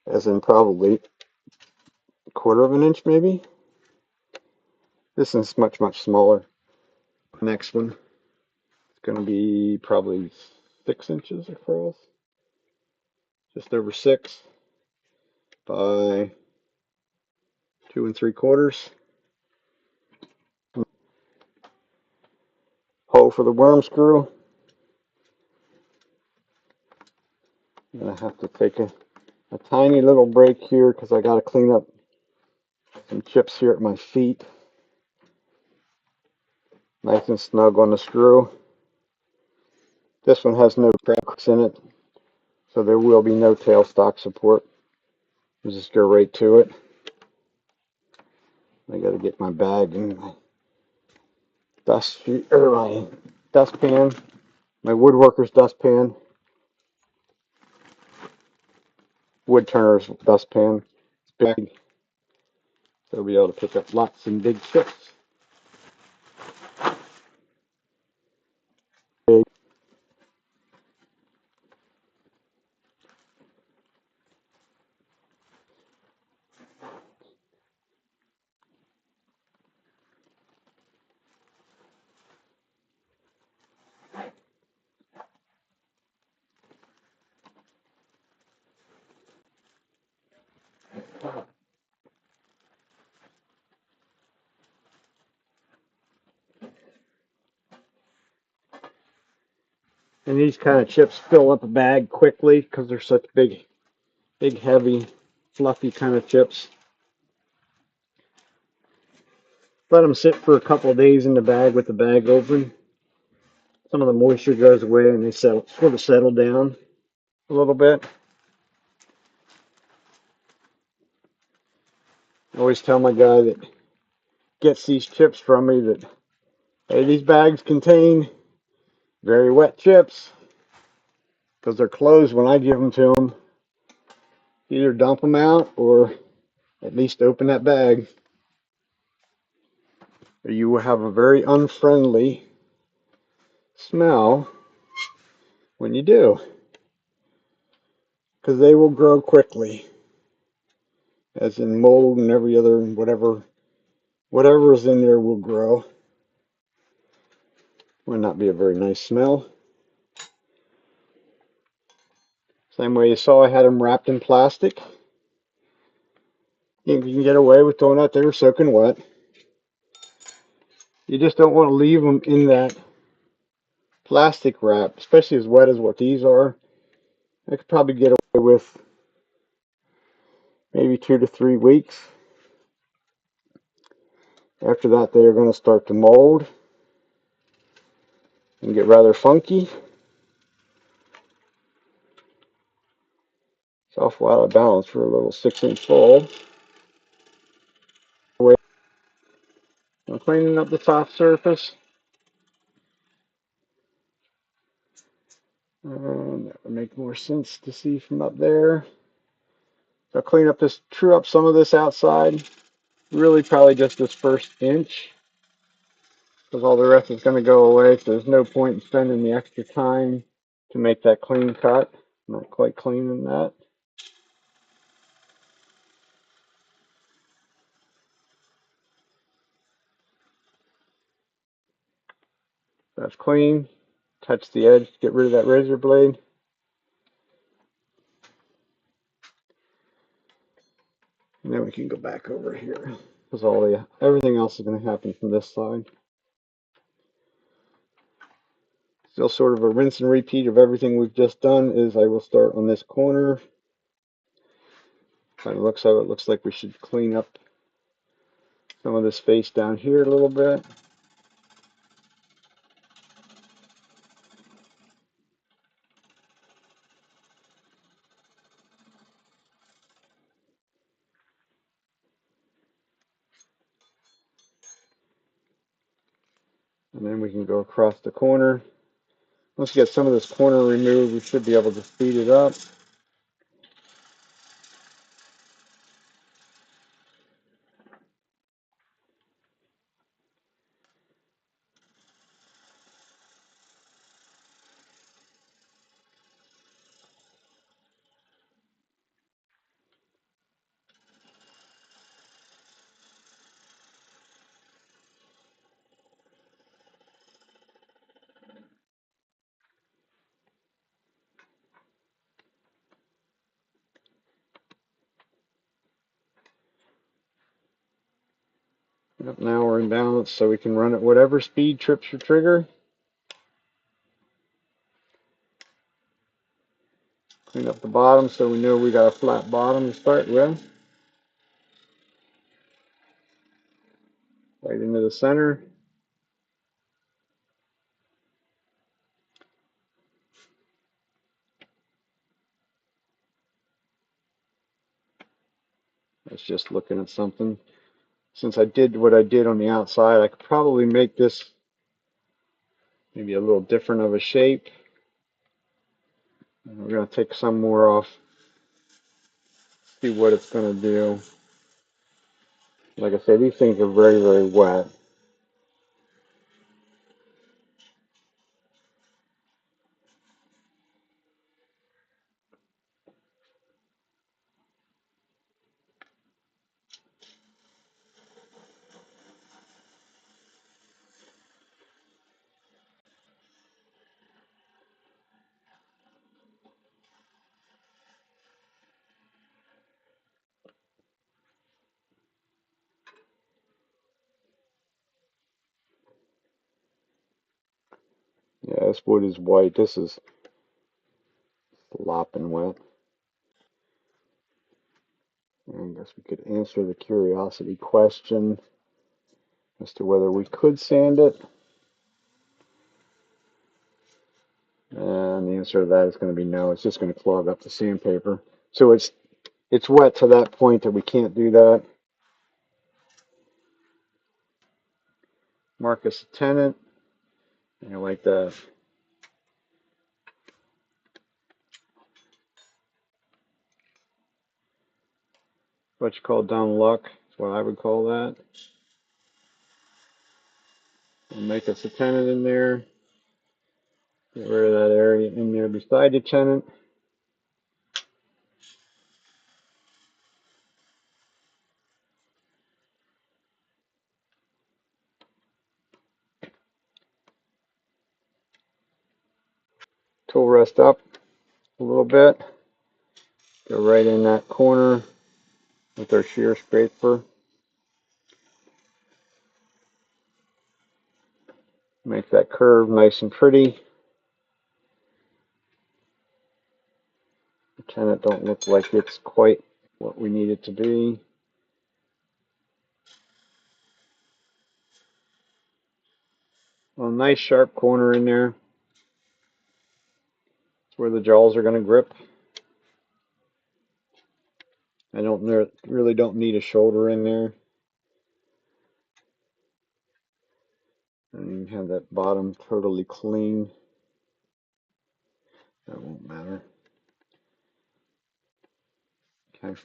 [SPEAKER 1] as in probably a quarter of an inch maybe. This is much, much smaller. The next one is going to be probably 6 inches across, just over 6 by 2 3/4. Hole for the worm screw. I'm going to have to take a tiny little break here because I got to clean up some chips here at my feet. Nice and snug on the screw. This one has no cracks in it, so there will be no tailstock support. We'll just go right to it. I got to get my bag and my my dustpan, my woodworker's dustpan, wood turner's dustpan. It's big, so we'll be able to pick up lots and big chips. Big. And these kind of chips fill up a bag quickly because they're such big, heavy, fluffy kind of chips. Let them sit for a couple of days in the bag with the bag open. Some of the moisture goes away and they sort of settle down a little bit. I always tell my guy that gets these chips from me that, hey, these bags contain Very wet chips, because they're closed when I give them to them. Either dump them out or at least open that bag. Or you will have a very unfriendly smell when you do, because they will grow quickly, as in mold and every other whatever is in there will grow. Will not be a very nice smell. Same way you saw I had them wrapped in plastic. You can get away with throwing out there soaking wet. You just don't want to leave them in that plastic wrap, especially as wet as what these are. I could probably get away with maybe 2 to 3 weeks. After that, they are going to start to mold and get rather funky. It's awful out of balance for a little 6-inch bowl. I'm cleaning up the top surface. That would make more sense to see from up there. So I'll clean up this, true up some of this outside. Really probably just this first inch, because all the rest is going to go away, so there's no point in spending the extra time to make that clean cut. Not quite clean in that. That's clean. Touch the edge to get rid of that razor blade. And then we can go back over here, because everything else is going to happen from this side. Still sort of a rinse and repeat of everything we've just done. Is I will start on this corner. Kind of looks how it looks like we should clean up some of this face down here a little bit. And then we can go across the corner. Once we get some of this corner removed, we should be able to speed it up. Yep, now we're in balance, so we can run at whatever speed trips your trigger. Clean up the bottom so we know we got a flat bottom to start with. Right into the center. That's just looking at something. Since I did what I did on the outside, I could probably make this maybe a little different of a shape. And we're going to take some more off, see what it's going to do. Like I said, these things are very, very wet. Yeah, this wood is white. This is slopping wet. And I guess we could answer the curiosity question as to whether we could sand it. And the answer to that is going to be no. It's just going to clog up the sandpaper. So it's wet to that point that we can't do that. Mark us a tenant. I like that. what you call down luck. That's what I would call that. And make us a tenant in there. Get rid of that area in there beside the tenant. Tool rest up a little bit. Go right in that corner with our shear scraper. Make that curve nice and pretty. The tenant don't look like it's quite what we need it to be. A nice sharp corner in there. It's where the jaws are going to grip. I really don't need a shoulder in there. And have that bottom totally clean. That won't matter. Okay.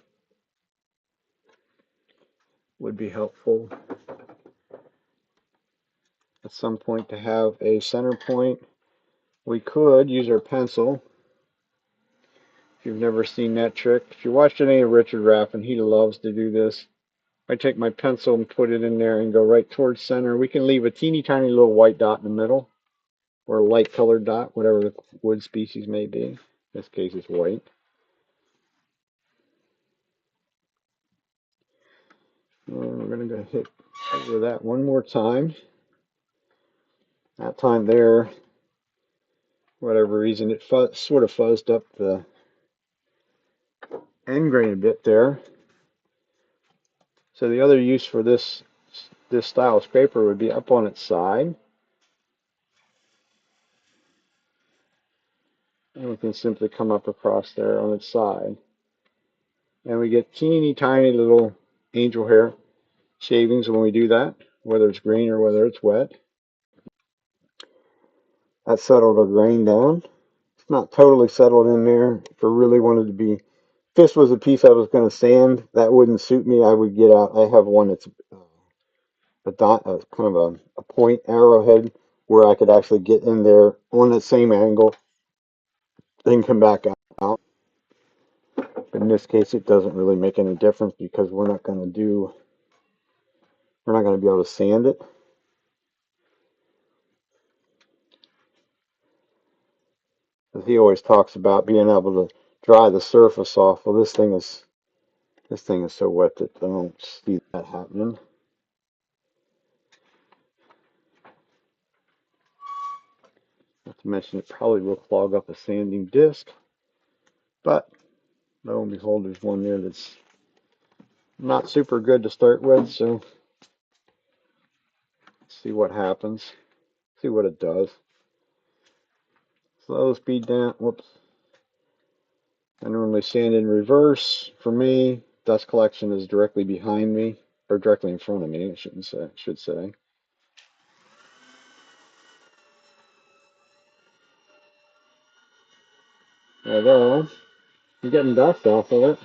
[SPEAKER 1] Would be helpful at some point to have a center point. We could use our pencil. If you've never seen that trick, if you watched any of Richard Raffin, he loves to do this. I take my pencil and put it in there and go right towards center. We can leave a teeny tiny little white dot in the middle, or a light colored dot, whatever the wood species may be. In this case, it's white. And we're going to go hit over that one more time. That time there, for whatever reason, it sort of fuzzed up the end grain a bit there. So the other use for this style of scraper would be up on its side. And we can simply come up across there on its side. And we get teeny tiny little angel hair shavings when we do that, whether it's green or whether it's wet. That settled our grain down. It's not totally settled in there. If I really wanted to be, if this was a piece I was going to sand, that wouldn't suit me. I would get out. I have one that's a dot, kind of a point arrowhead where I could actually get in there on the same angle, then come back out. But in this case, it doesn't really make any difference because we're not going to be able to sand it. As he always talks about being able to dry the surface off. Well, this thing is so wet that I don't see that happening. Not to mention it probably will clog up a sanding disc. But lo and behold, there's one there that's not super good to start with, so let's see what happens. See what it does. Slow speed down. Whoops. I normally sand in reverse. For me, dust collection is directly behind me, or directly in front of me, I should say. Although, I'm getting dust off of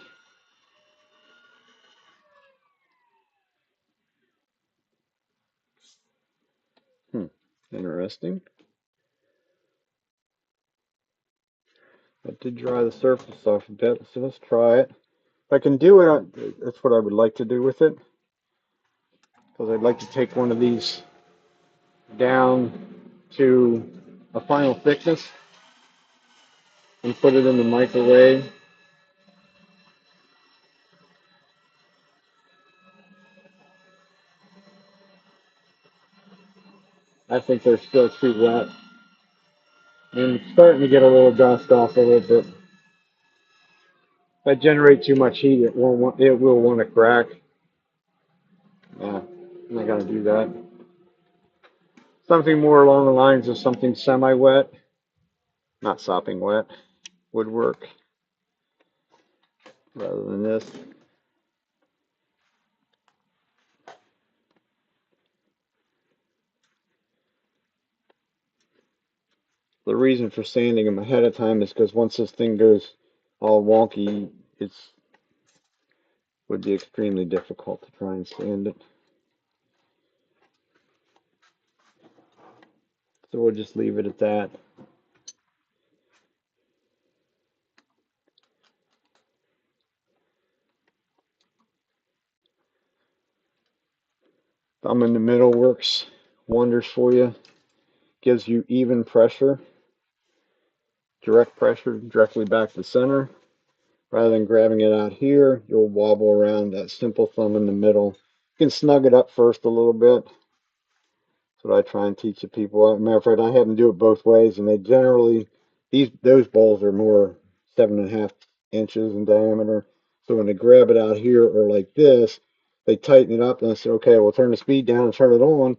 [SPEAKER 1] it. Interesting. I did dry the surface off a bit, so let's try it. If I can do it, that's what I would like to do with it. Because I'd like to take one of these down to a final thickness and put it in the microwave. I think they're still too wet. And it's starting to get a little dust off a little bit. If I generate too much heat, it will want to crack. Yeah, I'm not gonna do that. Something more along the lines of something semi-wet, not sopping wet, would work rather than this. The reason for sanding them ahead of time is because once this thing goes all wonky, would be extremely difficult to try and sand it. So we'll just leave it at that. Thumb in the middle works wonders for you. Gives you even pressure, direct pressure directly back to center. Rather than grabbing it out here, you'll wobble around that simple thumb in the middle. You can snug it up first a little bit. That's what I try and teach the people. As a matter of fact, I have them do it both ways, and they generally, those bowls are more 7.5 inches in diameter. So when they grab it out here or like this, they tighten it up and I say, okay, we'll turn the speed down and turn it on.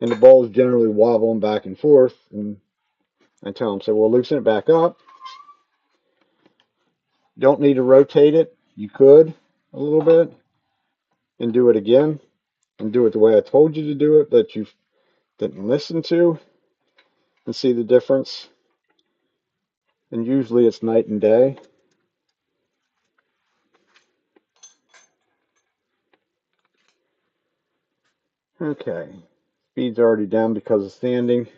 [SPEAKER 1] And the ball's generally wobbling back and forth. And I tell them, so we'll loosen it back up. Don't need to rotate it. You could a little bit and do it again and do it the way I told you to do it that you didn't listen to and see the difference. And usually it's night and day. Okay, speed's already down because of sanding.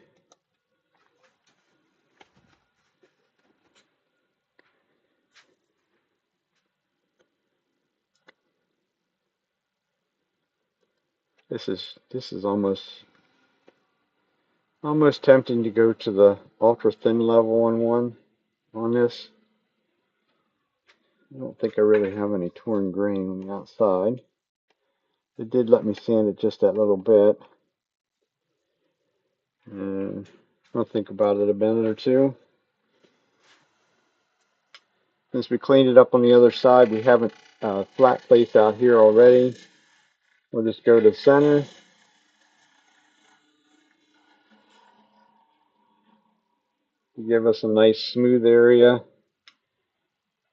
[SPEAKER 1] This is almost tempting to go to the ultra thin level on this. I don't think I really have any torn grain on the outside. It did let me sand it just that little bit. And I'll think about it a minute or two. Since we cleaned it up on the other side, we have a flat place out here already. We'll just go to center. Give us a nice smooth area.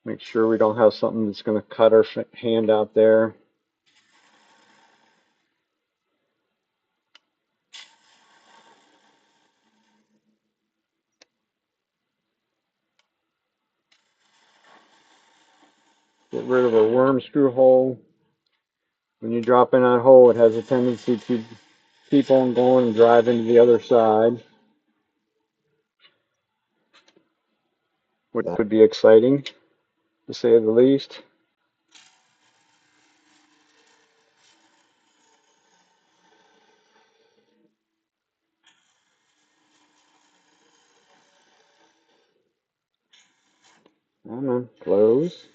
[SPEAKER 1] Make sure we don't have something that's going to cut our hand out there. Get rid of a worm screw hole. When you drop in that hole, it has a tendency to keep on going and drive into the other side, which could be exciting, to say the least. Come on, close.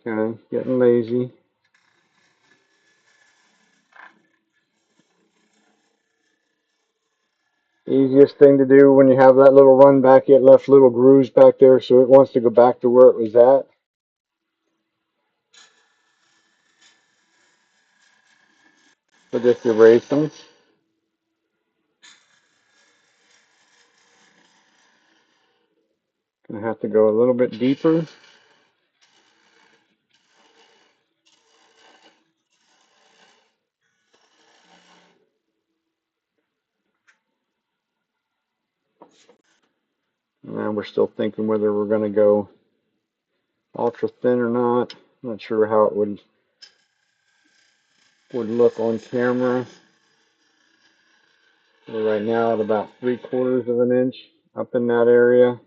[SPEAKER 1] Okay, getting lazy. Easiest thing to do when you have that little run back, it left little grooves back there, so it wants to go back to where it was at. So just erase them. Gonna have to go a little bit deeper. And we're still thinking whether we're gonna go ultra thin or not. Not sure how it would look on camera. We're right now at about 3/4 of an inch up in that area.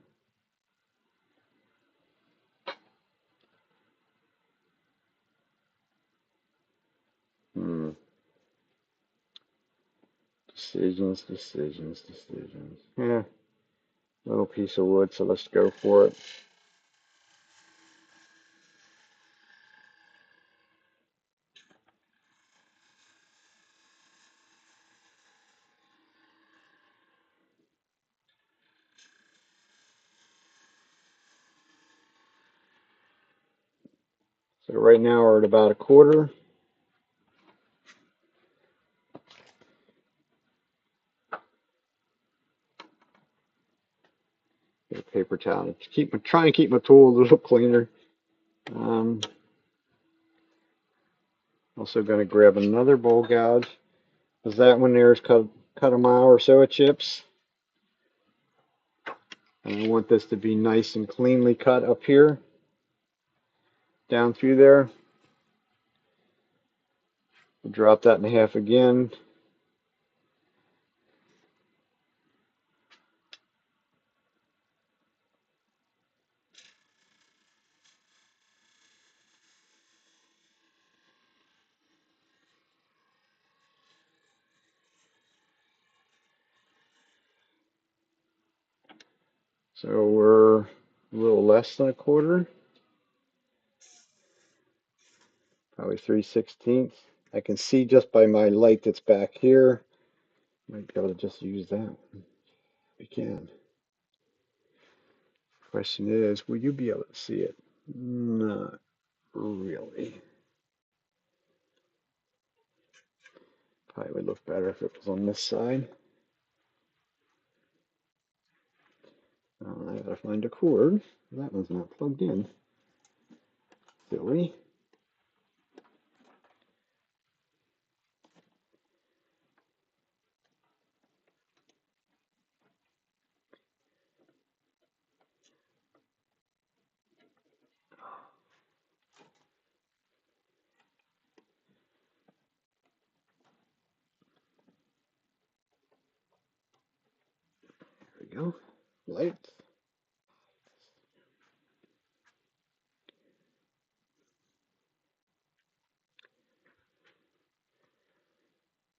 [SPEAKER 1] Decisions, decisions, decisions. Yeah, little piece of wood, so let's go for it. So right now we're at about 1/4. Get a paper towel. Try and keep my tool a little cleaner. Also going to grab another bowl gouge. Because that one there is cut a mile or so of chips. And I want this to be nice and cleanly cut up here, down through there. Drop that in half again. So we're a little less than a quarter, probably 3/16. I can see just by my light that's back here. Might be able to just use that. We can. Question is, will you be able to see it? Not really. Probably would look better if it was on this side. I gotta find a cord. That one's not plugged in. Silly. There we go. Light.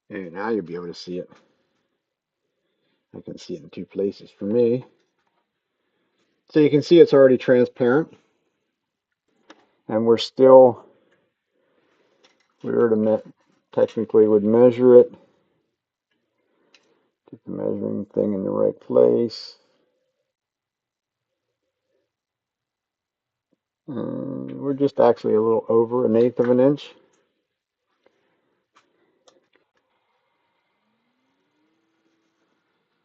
[SPEAKER 1] And now you'll be able to see it. I can see it in two places for me. So you can see it's already transparent. And we were to technically would measure it. Get the measuring thing in the right place. We're just actually a little over 1/8 of an inch.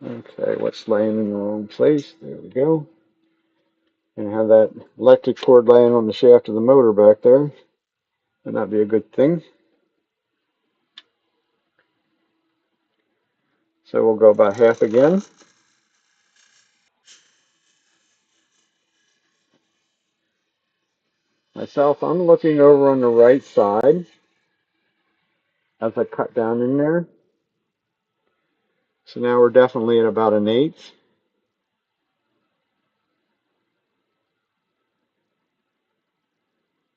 [SPEAKER 1] Okay, what's laying in the wrong place? There we go. And have that electric cord laying on the shaft of the motor back there. Would not be a good thing. So we'll go about half again. Myself, I'm looking over on the right side as I cut down in there. So now we're definitely at about 1/8.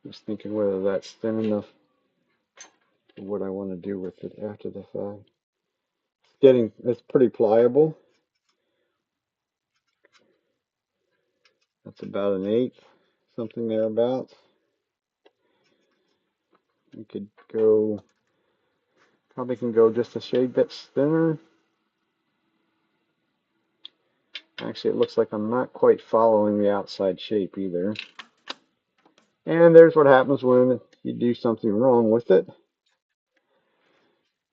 [SPEAKER 1] Just thinking whether that's thin enough for what I want to do with it after the fact. It's pretty pliable. That's about 1/8, something thereabouts. You could go, probably can go just a shade bit thinner. Actually, it looks like I'm not quite following the outside shape either. And there's what happens when you do something wrong with it,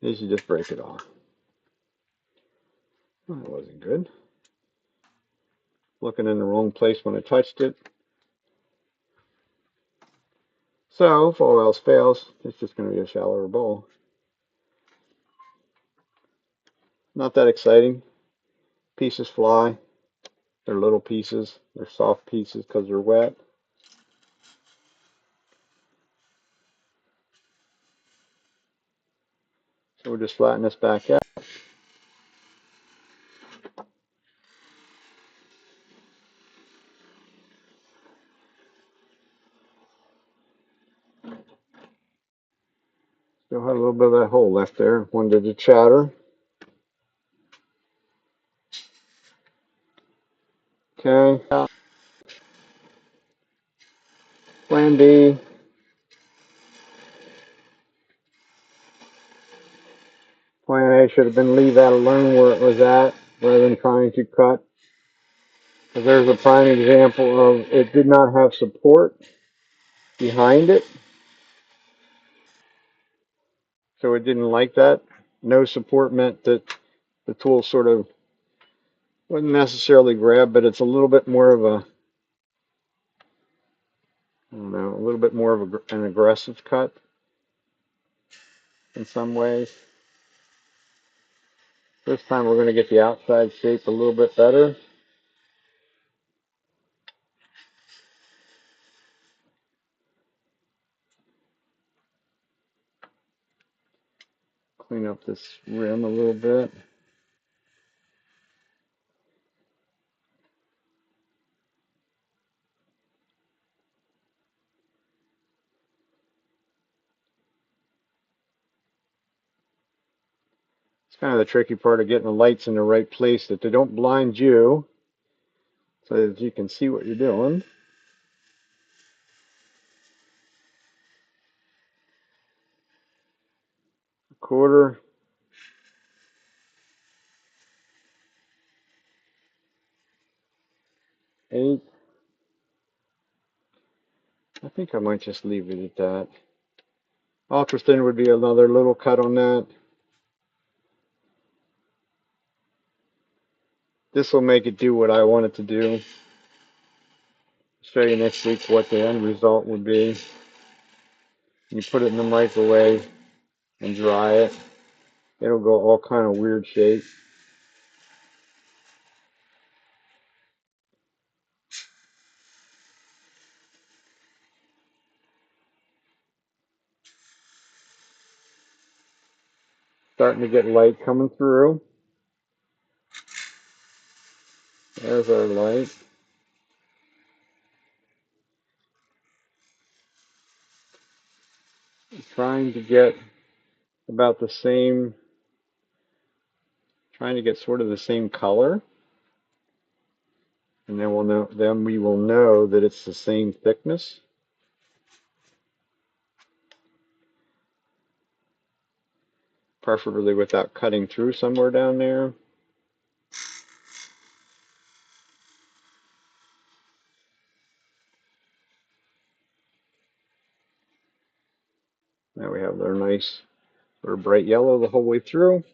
[SPEAKER 1] is you just break it off. Well, that wasn't good. Looking in the wrong place when I touched it. So, if all else fails, it's just going to be a shallower bowl. Not that exciting. Pieces fly. They're little pieces. They're soft pieces because they're wet. So we'll just flatten this back out. Still had a little bit of that hole left there. Wanted to chatter. Okay. Plan B. Plan A should have been leave that alone where it was at rather than trying to cut. Because there's a prime example of it did not have support behind it. So it didn't like that. No support meant that the tool sort of wouldn't necessarily grab, but it's a little bit more of a, I don't know, a little bit more of an aggressive cut in some ways. This time we're going to get the outside shape a little bit better. Clean up this rim a little bit. It's kind of the tricky part of getting the lights in the right place, that they don't blind you, so that you can see what you're doing. Quarter. Eight. I think I might just leave it at that. Ultra thin would be another little cut on that. This will make it do what I want it to do. Show you next week what the end result would be. You put it in the microwave and dry it. It'll go all kind of weird shapes. Starting to get light coming through. There's our light. Trying to get about the same, trying to get sort of the same color. And then we will know that it's the same thickness. Preferably without cutting through somewhere down there. Now we have their nice or bright yellow the whole way through.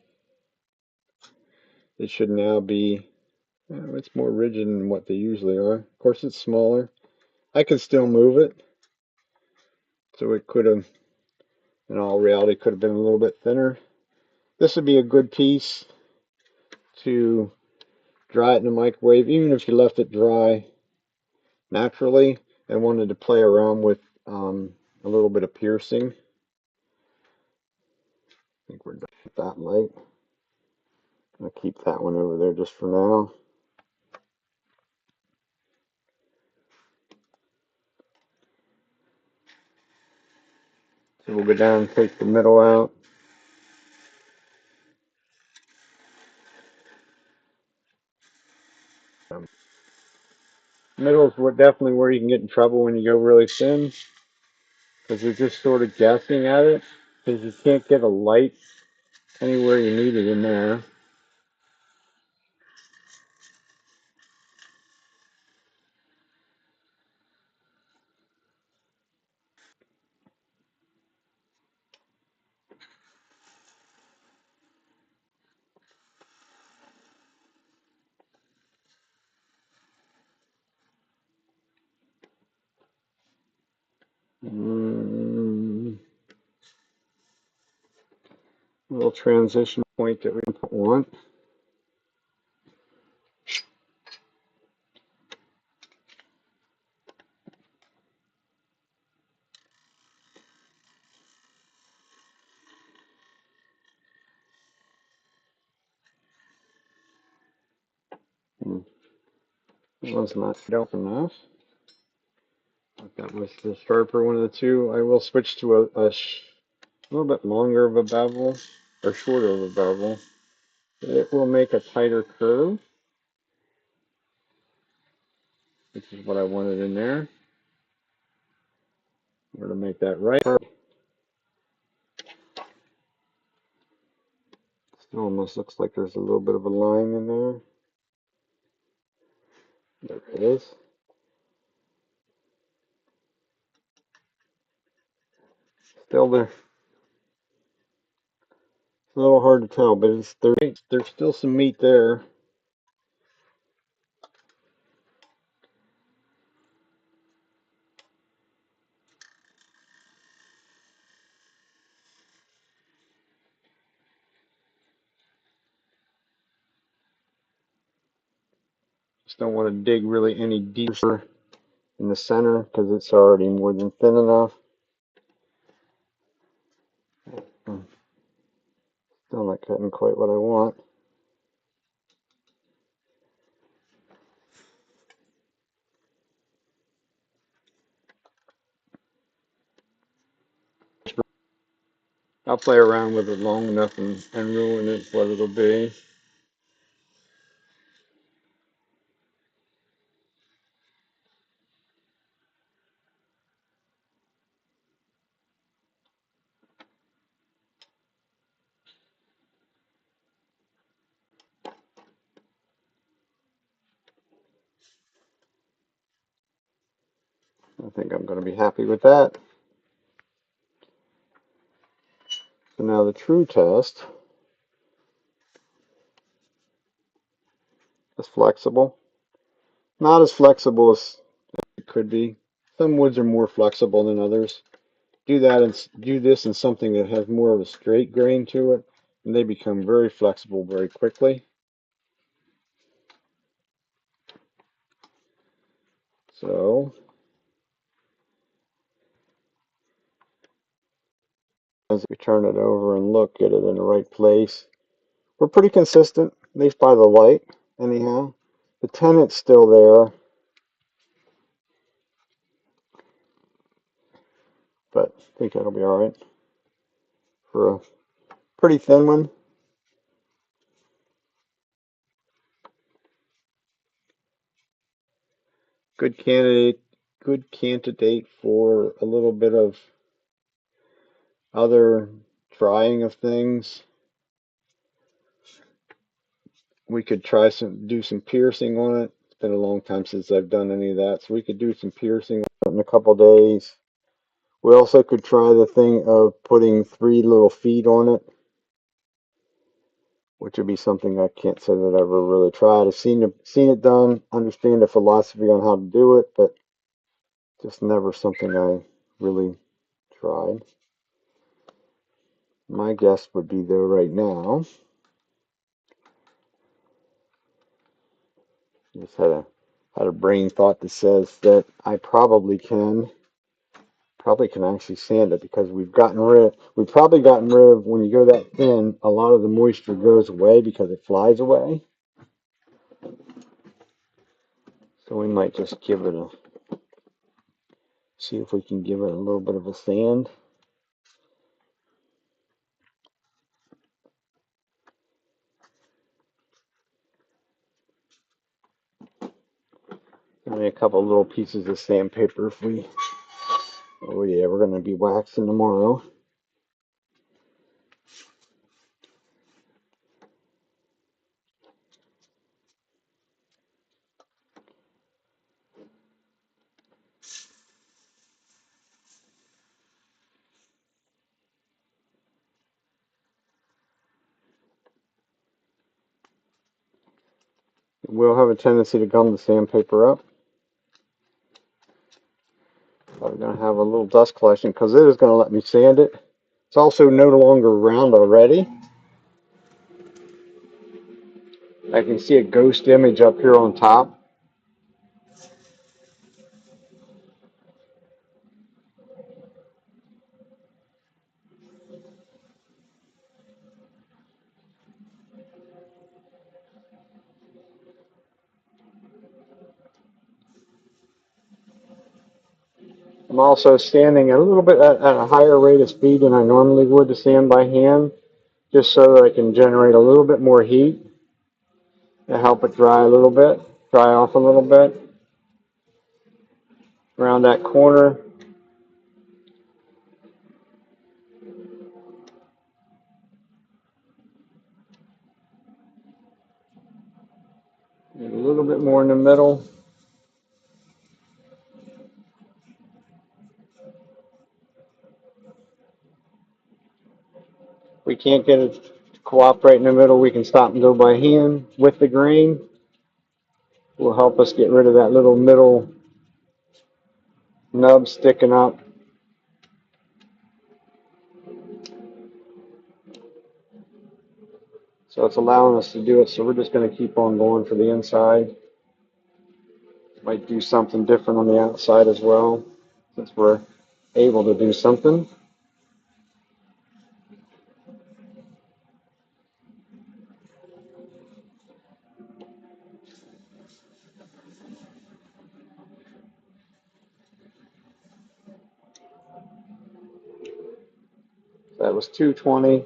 [SPEAKER 1] It should now be, it's more rigid than what they usually are. Of course, it's smaller. I can still move it. So it could have, in all reality, could have been a little bit thinner. This would be a good piece to dry it in the microwave, even if you left it dry naturally and wanted to play around with a little bit of piercing. I think we're done with that light. I'll keep that one over there just for now. So we'll go down and take the middle out. Middle is definitely where you can get in trouble when you go really thin, because you're just sort of guessing at it, because you can't get a light anywhere you need it in there. Little transition point that we want. That was not sharp enough. That was the sharper one of the two. I will switch to a little bit longer of a bevel, or shorter of a bevel. It will make a tighter curve, which is what I wanted in there. We're going to make that right. Still almost looks like there's a little bit of a line in there. There it is. Still there. It's a little hard to tell, but there's still some meat there. Just don't want to dig really any deeper in the center because it's already more than thin enough. Still not getting quite what I want. I'll play around with it long enough and ruin it what it'll be. I think I'm going to be happy with that. So now the true test is flexible. Not as flexible as it could be. Some woods are more flexible than others. Do that and do this in something that has more of a straight grain to it, and they become very flexible very quickly. So as we turn it over and look, get it in the right place. We're pretty consistent, at least by the light, anyhow. The tenant's still there, but I think that'll be all right for a pretty thin one. Good candidate, good candidate for a little bit of other trying of things. We could try do some piercing on it. It's been a long time since I've done any of that, so we could do some piercing on it in a couple days. We also could try the thing of putting 3 little feet on it, which would be something I can't say that I've ever really tried. I've seen it done, understand the philosophy on how to do it, but just never something I really tried. My guess would be though right now, just had a brain thought that says that I probably can actually sand it because we've probably gotten rid of, when you go that thin, a lot of the moisture goes away because it flies away. So we might just see if we can give it a little bit of a sand. Only a couple little pieces of sandpaper if we, oh yeah, we're going to be waxing tomorrow. It will have a tendency to gum the sandpaper up. But we're going to have a little dust collection because it is going to let me sand it. It's also no longer round already. I can see a ghost image up here on top. I'm also sanding a little bit at a higher rate of speed than I normally would to sand by hand, just so that I can generate a little bit more heat to help it dry off a little bit around that corner. And a little bit more in the middle. If we can't get it to cooperate in the middle, we can stop and go by hand with the grain. Will help us get rid of that little middle nub sticking up. So it's allowing us to do it, so we're just going to keep on going for the inside. Might do something different on the outside as well, since we're able to do something. That was 220.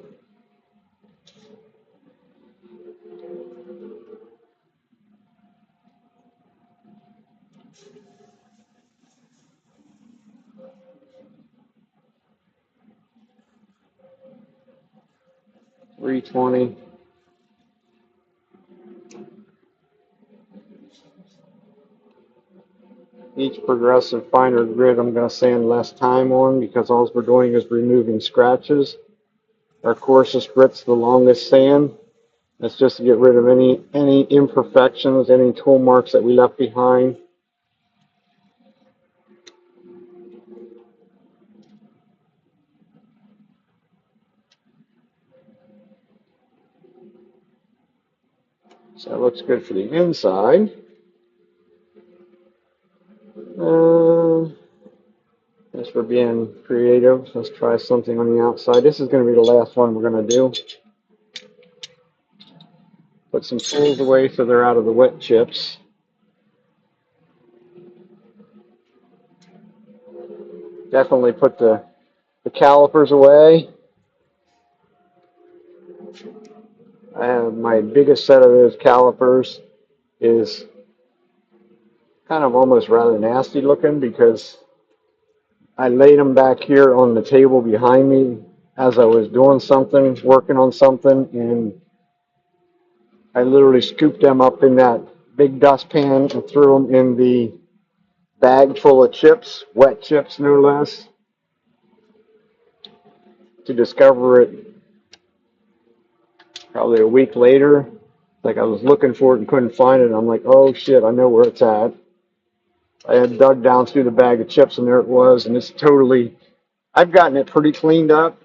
[SPEAKER 1] $320. Each progressive finer grit I'm going to sand less time on because all we're doing is removing scratches. Our coarsest grit's the longest sand. That's just to get rid of any imperfections, any tool marks that we left behind. So that looks good for the inside. As we're being creative, let's try something on the outside. This is going to be the last one we're going to do. Put some tools away so they're out of the wet chips. Definitely put the calipers away. I have my biggest set of those calipers is kind of almost rather nasty looking because I laid them back here on the table behind me as I was doing something, working on something, and I literally scooped them up in that big dustpan and threw them in the bag full of chips, wet chips no less, to discover it probably a week later. Like I was looking for it and couldn't find it, and I'm like, oh shit, I know where it's at. I had dug down through the bag of chips and there it was, and it's totally, I've gotten it pretty cleaned up,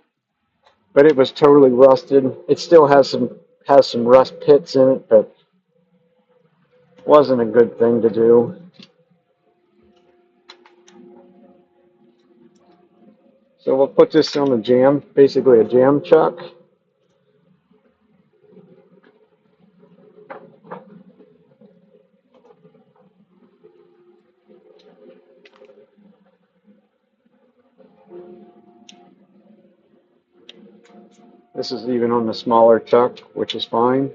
[SPEAKER 1] but it was totally rusted. It still has some rust pits in it, but wasn't a good thing to do. So we'll put this on a jam, basically a jam chuck. This is even on the smaller chuck, which is fine.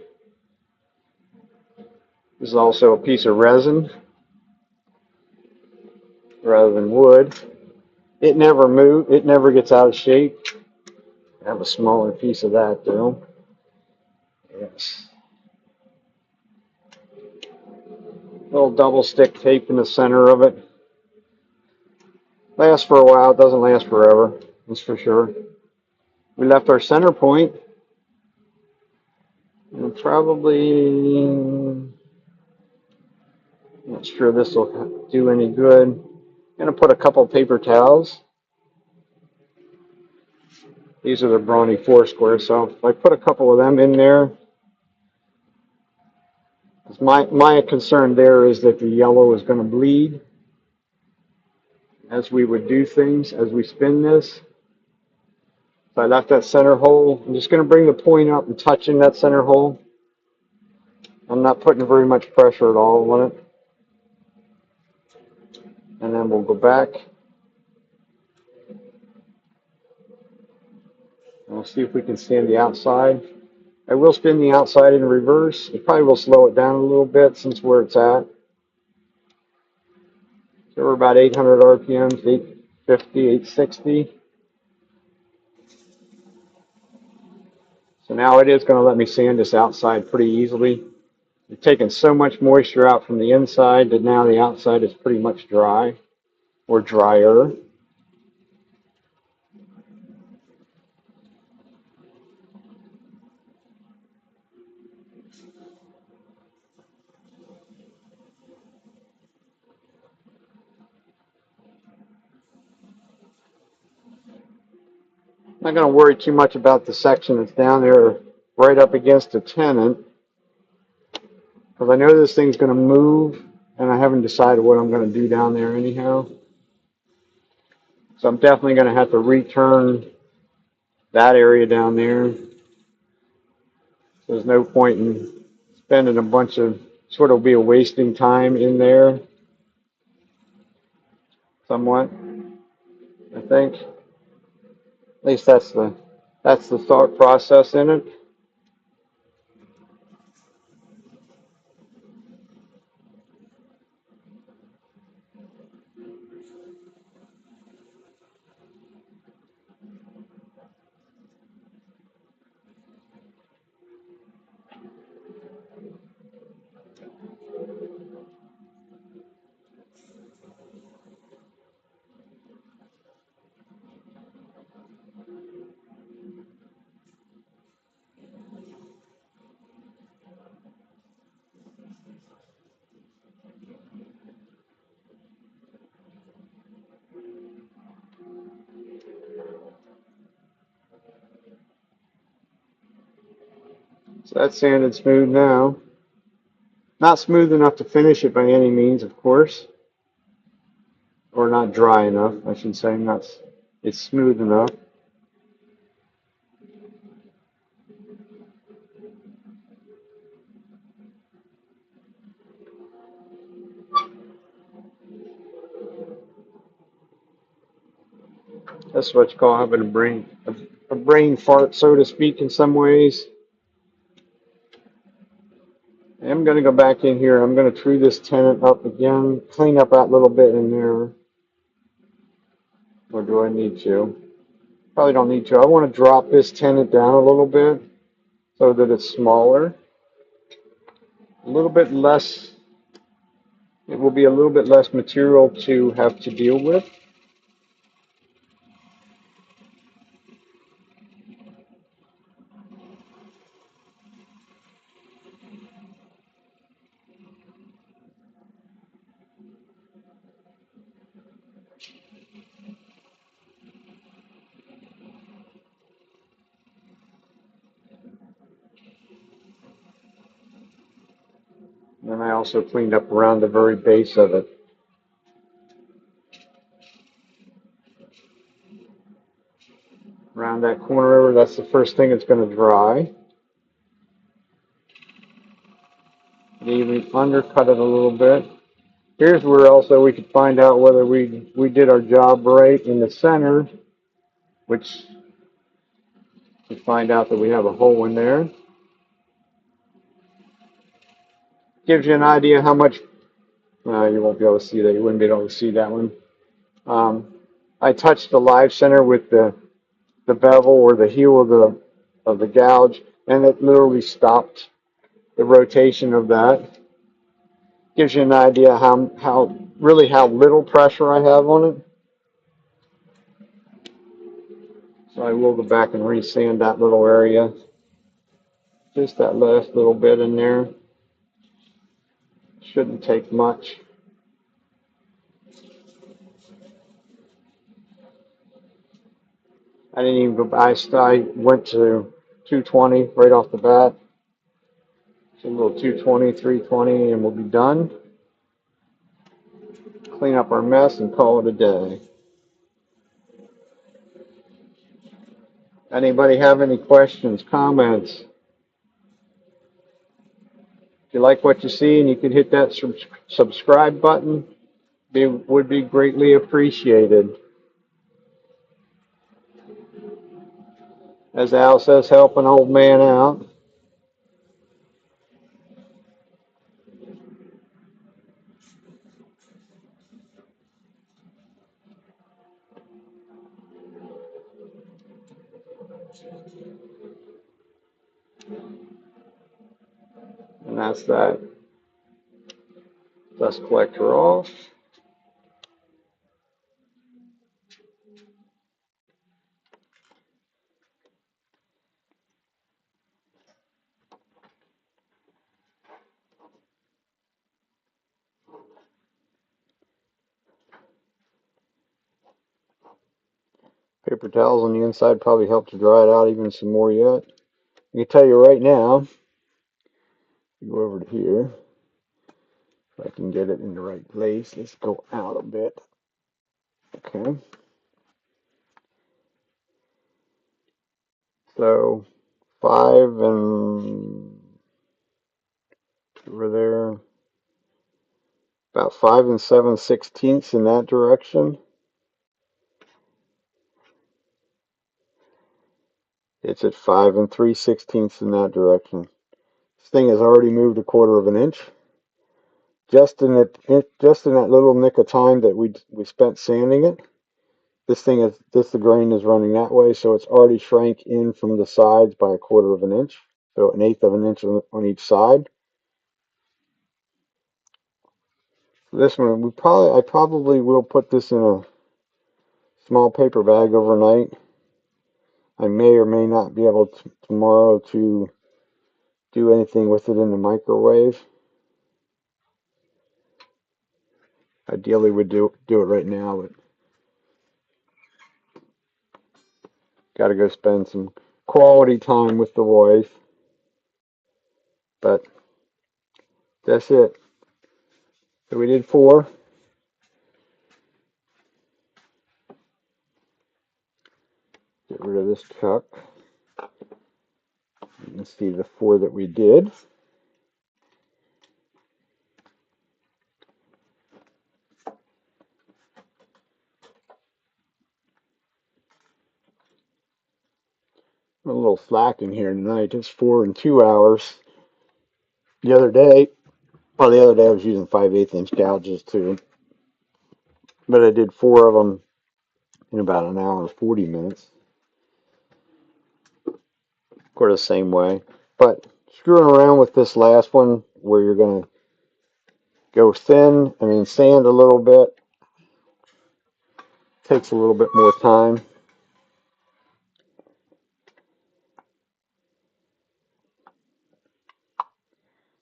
[SPEAKER 1] This is also a piece of resin rather than wood. It never moves, it never gets out of shape. I have a smaller piece of that though. Yes. Little double stick tape in the center of it. Lasts for a while, it doesn't last forever, that's for sure. We left our center point, and probably, not sure this will do any good. I'm going to put a couple paper towels. These are the Brawny Foursquare, so if I put a couple of them in there, my concern there is that the yellow is going to bleed as we would do things, as we spin this. So I left that center hole. I'm just going to bring the point up and touch in that center hole. I'm not putting very much pressure at all on it. And then we'll go back. And we'll see if we can stand the outside. I will spin the outside in reverse. It probably will slow it down a little bit since where it's at. So we're about 800 RPMs, 850, 860. So now it is going to let me sand this outside pretty easily. I've taken so much moisture out from the inside that now the outside is pretty much dry or drier. I'm not going to worry too much about the section that's down there right up against the tenant, because I know this thing's going to move, and I haven't decided what I'm going to do down there anyhow. So I'm definitely going to have to return that area down there. There's no point in spending a bunch of, sort of be a wasting time in there, somewhat, I think. At least that's the That's the thought process in it. So that's sanded smooth now. Not smooth enough to finish it by any means, of course, or not dry enough, I should say. Not, it's smooth enough. That's what you call having a brain fart, so to speak, in some ways. I'm going to go back in here. I'm going to true this tenon up again, clean up that little bit in there. Or do I need to? Probably don't need to. I want to drop this tenon down a little bit so that it's smaller. A little bit less, it will be a little bit less material to have to deal with. And I also cleaned up around the very base of it. Around that corner, that's the first thing that's going to dry. And even undercut it a little bit. Here's where also we could find out whether we did our job right in the center, which we find out that we have a hole in there. Gives you an idea how much, you won't be able to see that, you wouldn't be able to see that one. I touched the live center with the bevel or the heel of the gouge, and it literally stopped the rotation of that. Gives you an idea how really how little pressure I have on it. So I will go back and resand that little area. Just that last little bit in there. Shouldn't take much. I didn't even go, I went to 220 right off the bat. So a little 220, 320, and we'll be done. Clean up our mess and call it a day. Anybody have any questions, comments? If you like what you see and you could hit that subscribe button, would be greatly appreciated. As Al says, help an old man out. And that's that dust collector off. Paper towels on the inside probably help to dry it out even some more yet. I can tell you right now, go over to here, if I can get it in the right place. Let's go out a bit. Okay. So 5 and over there, about 5 and 7/16 in that direction. It's at 5 3/16 in that direction. This thing has already moved a quarter of an inch. Just in that little nick of time that we spent sanding it, the grain is running that way, so it's already shrank in from the sides by a quarter of an inch, so an eighth of an inch on each side. This one, I probably will put this in a small paper bag overnight. I may or may not be able to, tomorrow to do anything with it in the microwave. Ideally, would do it right now, but got to go spend some quality time with the wife. But that's it. So we did 4. Get rid of this chuck. Let's see the 4 that we did. I'm a little slacking here tonight. It's 4 and 2 hours. The other day I was using 5/8 inch gouges too, but I did 4 of them in about an hour and 40 minutes. Of course, the same way. But screwing around with this last one, where you're going to go thin and then sand a little bit, takes a little bit more time.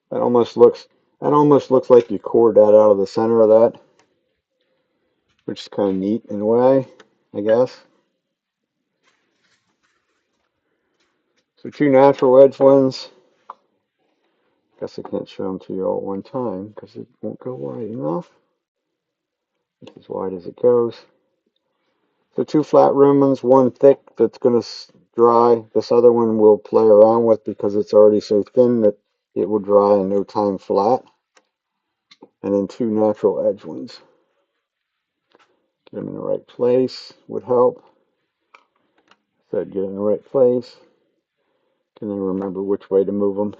[SPEAKER 1] That almost looks like you cored that out of the center of that, which is kind of neat in a way, I guess. So 2 natural edge ones. Guess I can't show them to you all at one time because it won't go wide enough. It's as wide as it goes. So 2 flat rim ones, 1 thick that's going to dry. This other one we'll play around with because it's already so thin that it will dry in no time flat. And then 2 natural edge ones. Get them in the right place would help. So get in the right place. And then remember which way to move them.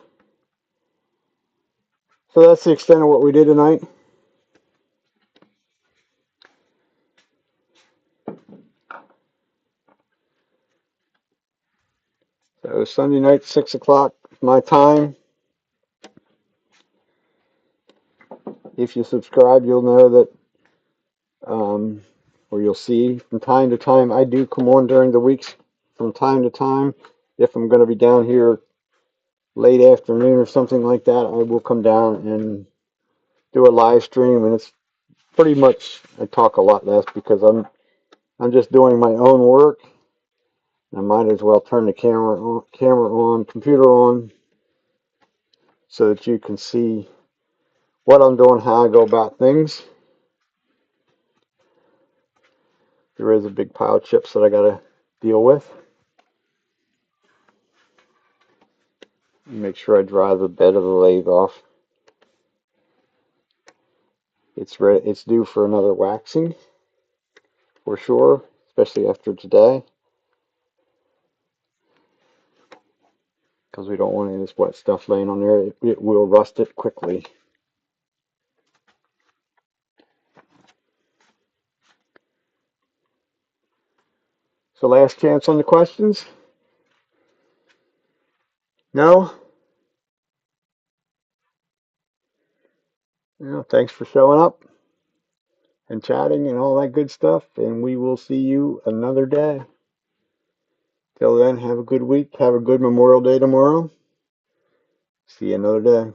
[SPEAKER 1] So that's the extent of what we did tonight. So Sunday night, 6 o'clock my time. If you subscribe, you'll know that, or you'll see from time to time, I do come on during the weeks from time to time. If I'm going to be down here late afternoon or something like that, I will come down and do a live stream. And it's pretty much, I talk a lot less because I'm just doing my own work. I might as well turn the camera on, computer on, so that you can see what I'm doing, how I go about things. There is a big pile of chips that I got to deal with. Make sure I dry the bed of the lathe off. It's ready. It's due for another waxing for sure, especially after today, because we don't want any of this wet stuff laying on there. It will rust it quickly. So last chance on the questions? No? Well, thanks for showing up and chatting and all that good stuff, and we will see you another day. Till then, have a good week. Have a good Memorial Day tomorrow. See you another day.